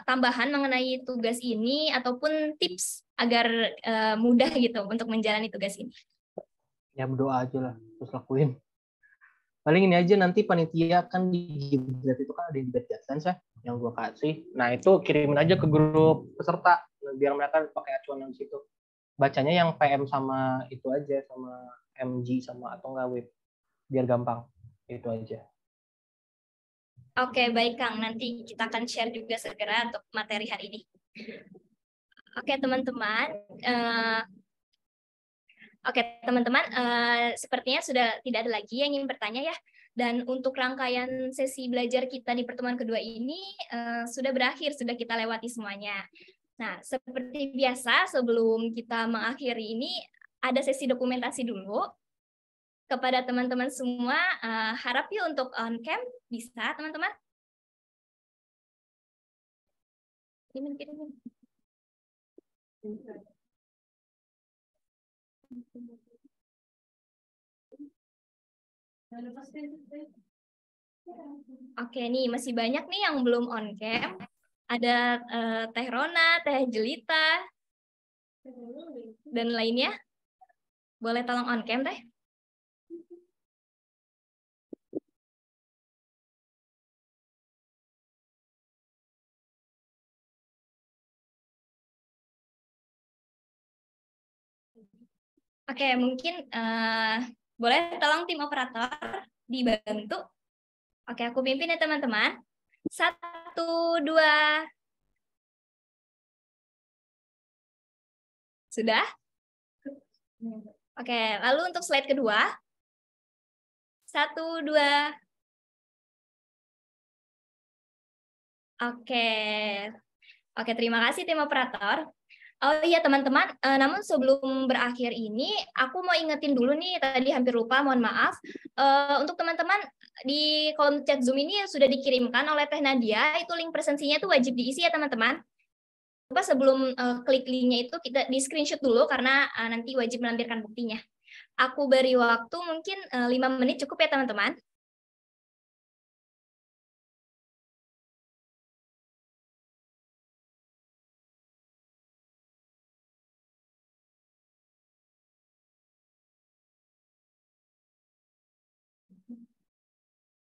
tambahan mengenai tugas ini ataupun tips agar mudah gitu untuk menjalani tugas ini? Ya berdoa aja lah, terus lakuin. Paling ini aja, nanti panitia kan di Gibret itu kan ada di Gibret Adsense ya, yang gue kasih. Nah itu kirimin aja ke grup peserta, biar mereka pakai acuan yang situ. Bacanya yang PM sama itu aja, sama MG sama atau enggak web, biar gampang. Itu aja. Oke, baik Kang. Nanti kita akan share juga segera untuk materi hari ini. Oke, teman-teman. Sepertinya sudah tidak ada lagi yang ingin bertanya ya. Dan untuk rangkaian sesi belajar kita di pertemuan kedua ini sudah berakhir, sudah kita lewati semuanya. Nah, seperti biasa sebelum kita mengakhiri ini, ada sesi dokumentasi dulu. Kepada teman-teman semua, harap yuk untuk on cam, bisa teman-teman? Oke nih, masih banyak nih yang belum on cam. Ada Teh Rona, Teh Jelita, dan lainnya. Boleh tolong on cam, Teh? Oke, mungkin boleh tolong tim operator dibantu. Oke, aku pimpin ya teman-teman. 1, 2. Sudah? Oke, lalu untuk slide kedua. 1, 2. Oke, terima kasih tim operator. Oh iya teman-teman, namun sebelum berakhir ini, aku mau ingetin dulu nih, tadi hampir lupa, mohon maaf. Untuk teman-teman, di kolom chat Zoom ini sudah dikirimkan oleh Teh Nadia, itu link presensinya itu wajib diisi ya teman-teman. Sebelum klik linknya itu, kita di screenshot dulu, karena nanti wajib melampirkan buktinya. Aku beri waktu mungkin 5 menit cukup ya teman-teman.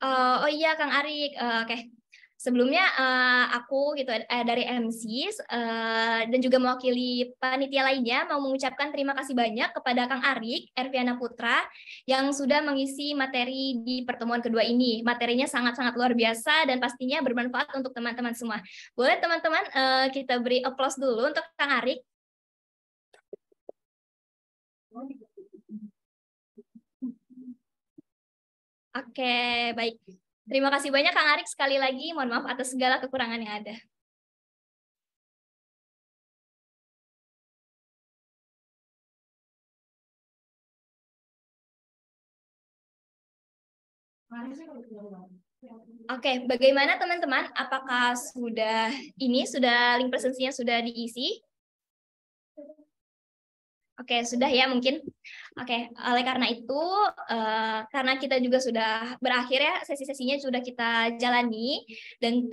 Oh iya Kang Arik, oke. Sebelumnya aku gitu dari MC dan juga mewakili panitia lainnya mau mengucapkan terima kasih banyak kepada Kang Arik, Erviana Putra yang sudah mengisi materi di pertemuan kedua ini. Materinya sangat-sangat luar biasa dan pastinya bermanfaat untuk teman-teman semua. Boleh teman-teman kita beri applause dulu untuk Kang Arik. Oke, baik. Terima kasih banyak Kang Arik sekali lagi. Mohon maaf atas segala kekurangan yang ada. Oke, bagaimana teman-teman? Apakah sudah link presensinya sudah diisi? Oke, sudah ya mungkin. Oke, oleh karena itu, karena kita juga sudah berakhir ya, sesi-sesinya sudah kita jalani, dan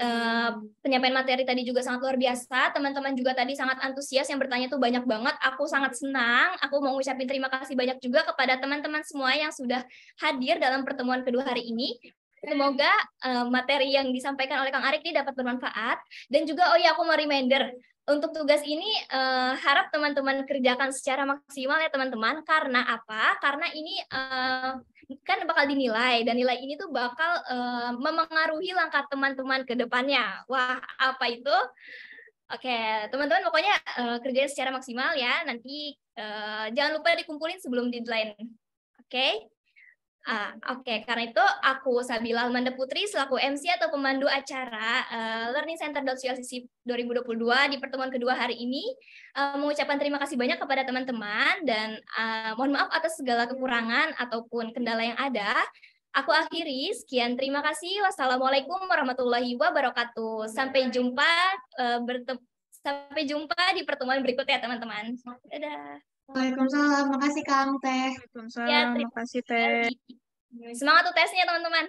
penyampaian materi tadi juga sangat luar biasa, teman-teman juga tadi sangat antusias, yang bertanya tuh banyak banget, aku sangat senang, aku mau ngucapin terima kasih banyak juga kepada teman-teman semua yang sudah hadir dalam pertemuan kedua hari ini. Semoga materi yang disampaikan oleh Kang Arik ini dapat bermanfaat, dan juga oh ya aku mau reminder, untuk tugas ini harap teman-teman kerjakan secara maksimal ya teman-teman. Karena apa? Karena ini kan bakal dinilai dan nilai ini tuh bakal memengaruhi langkah teman-teman ke depannya. Wah, apa itu? Oke, teman-teman pokoknya kerjain secara maksimal ya. Nanti jangan lupa dikumpulin sebelum deadline. Oke? Oke, karena itu aku Sabila Almanda Putri selaku MC atau pemandu acara Learning Center CLCC 2022 di pertemuan kedua hari ini mengucapkan terima kasih banyak kepada teman-teman dan mohon maaf atas segala kekurangan ataupun kendala yang ada. Aku akhiri, sekian terima kasih. Wassalamualaikum warahmatullahi wabarakatuh. Sampai jumpa di pertemuan berikutnya teman-teman. Dadah. Waalaikumsalam, makasih Kang Teh. Waalaikumsalam, Ya, makasih Teh. Semangat tuh tesnya teman-teman.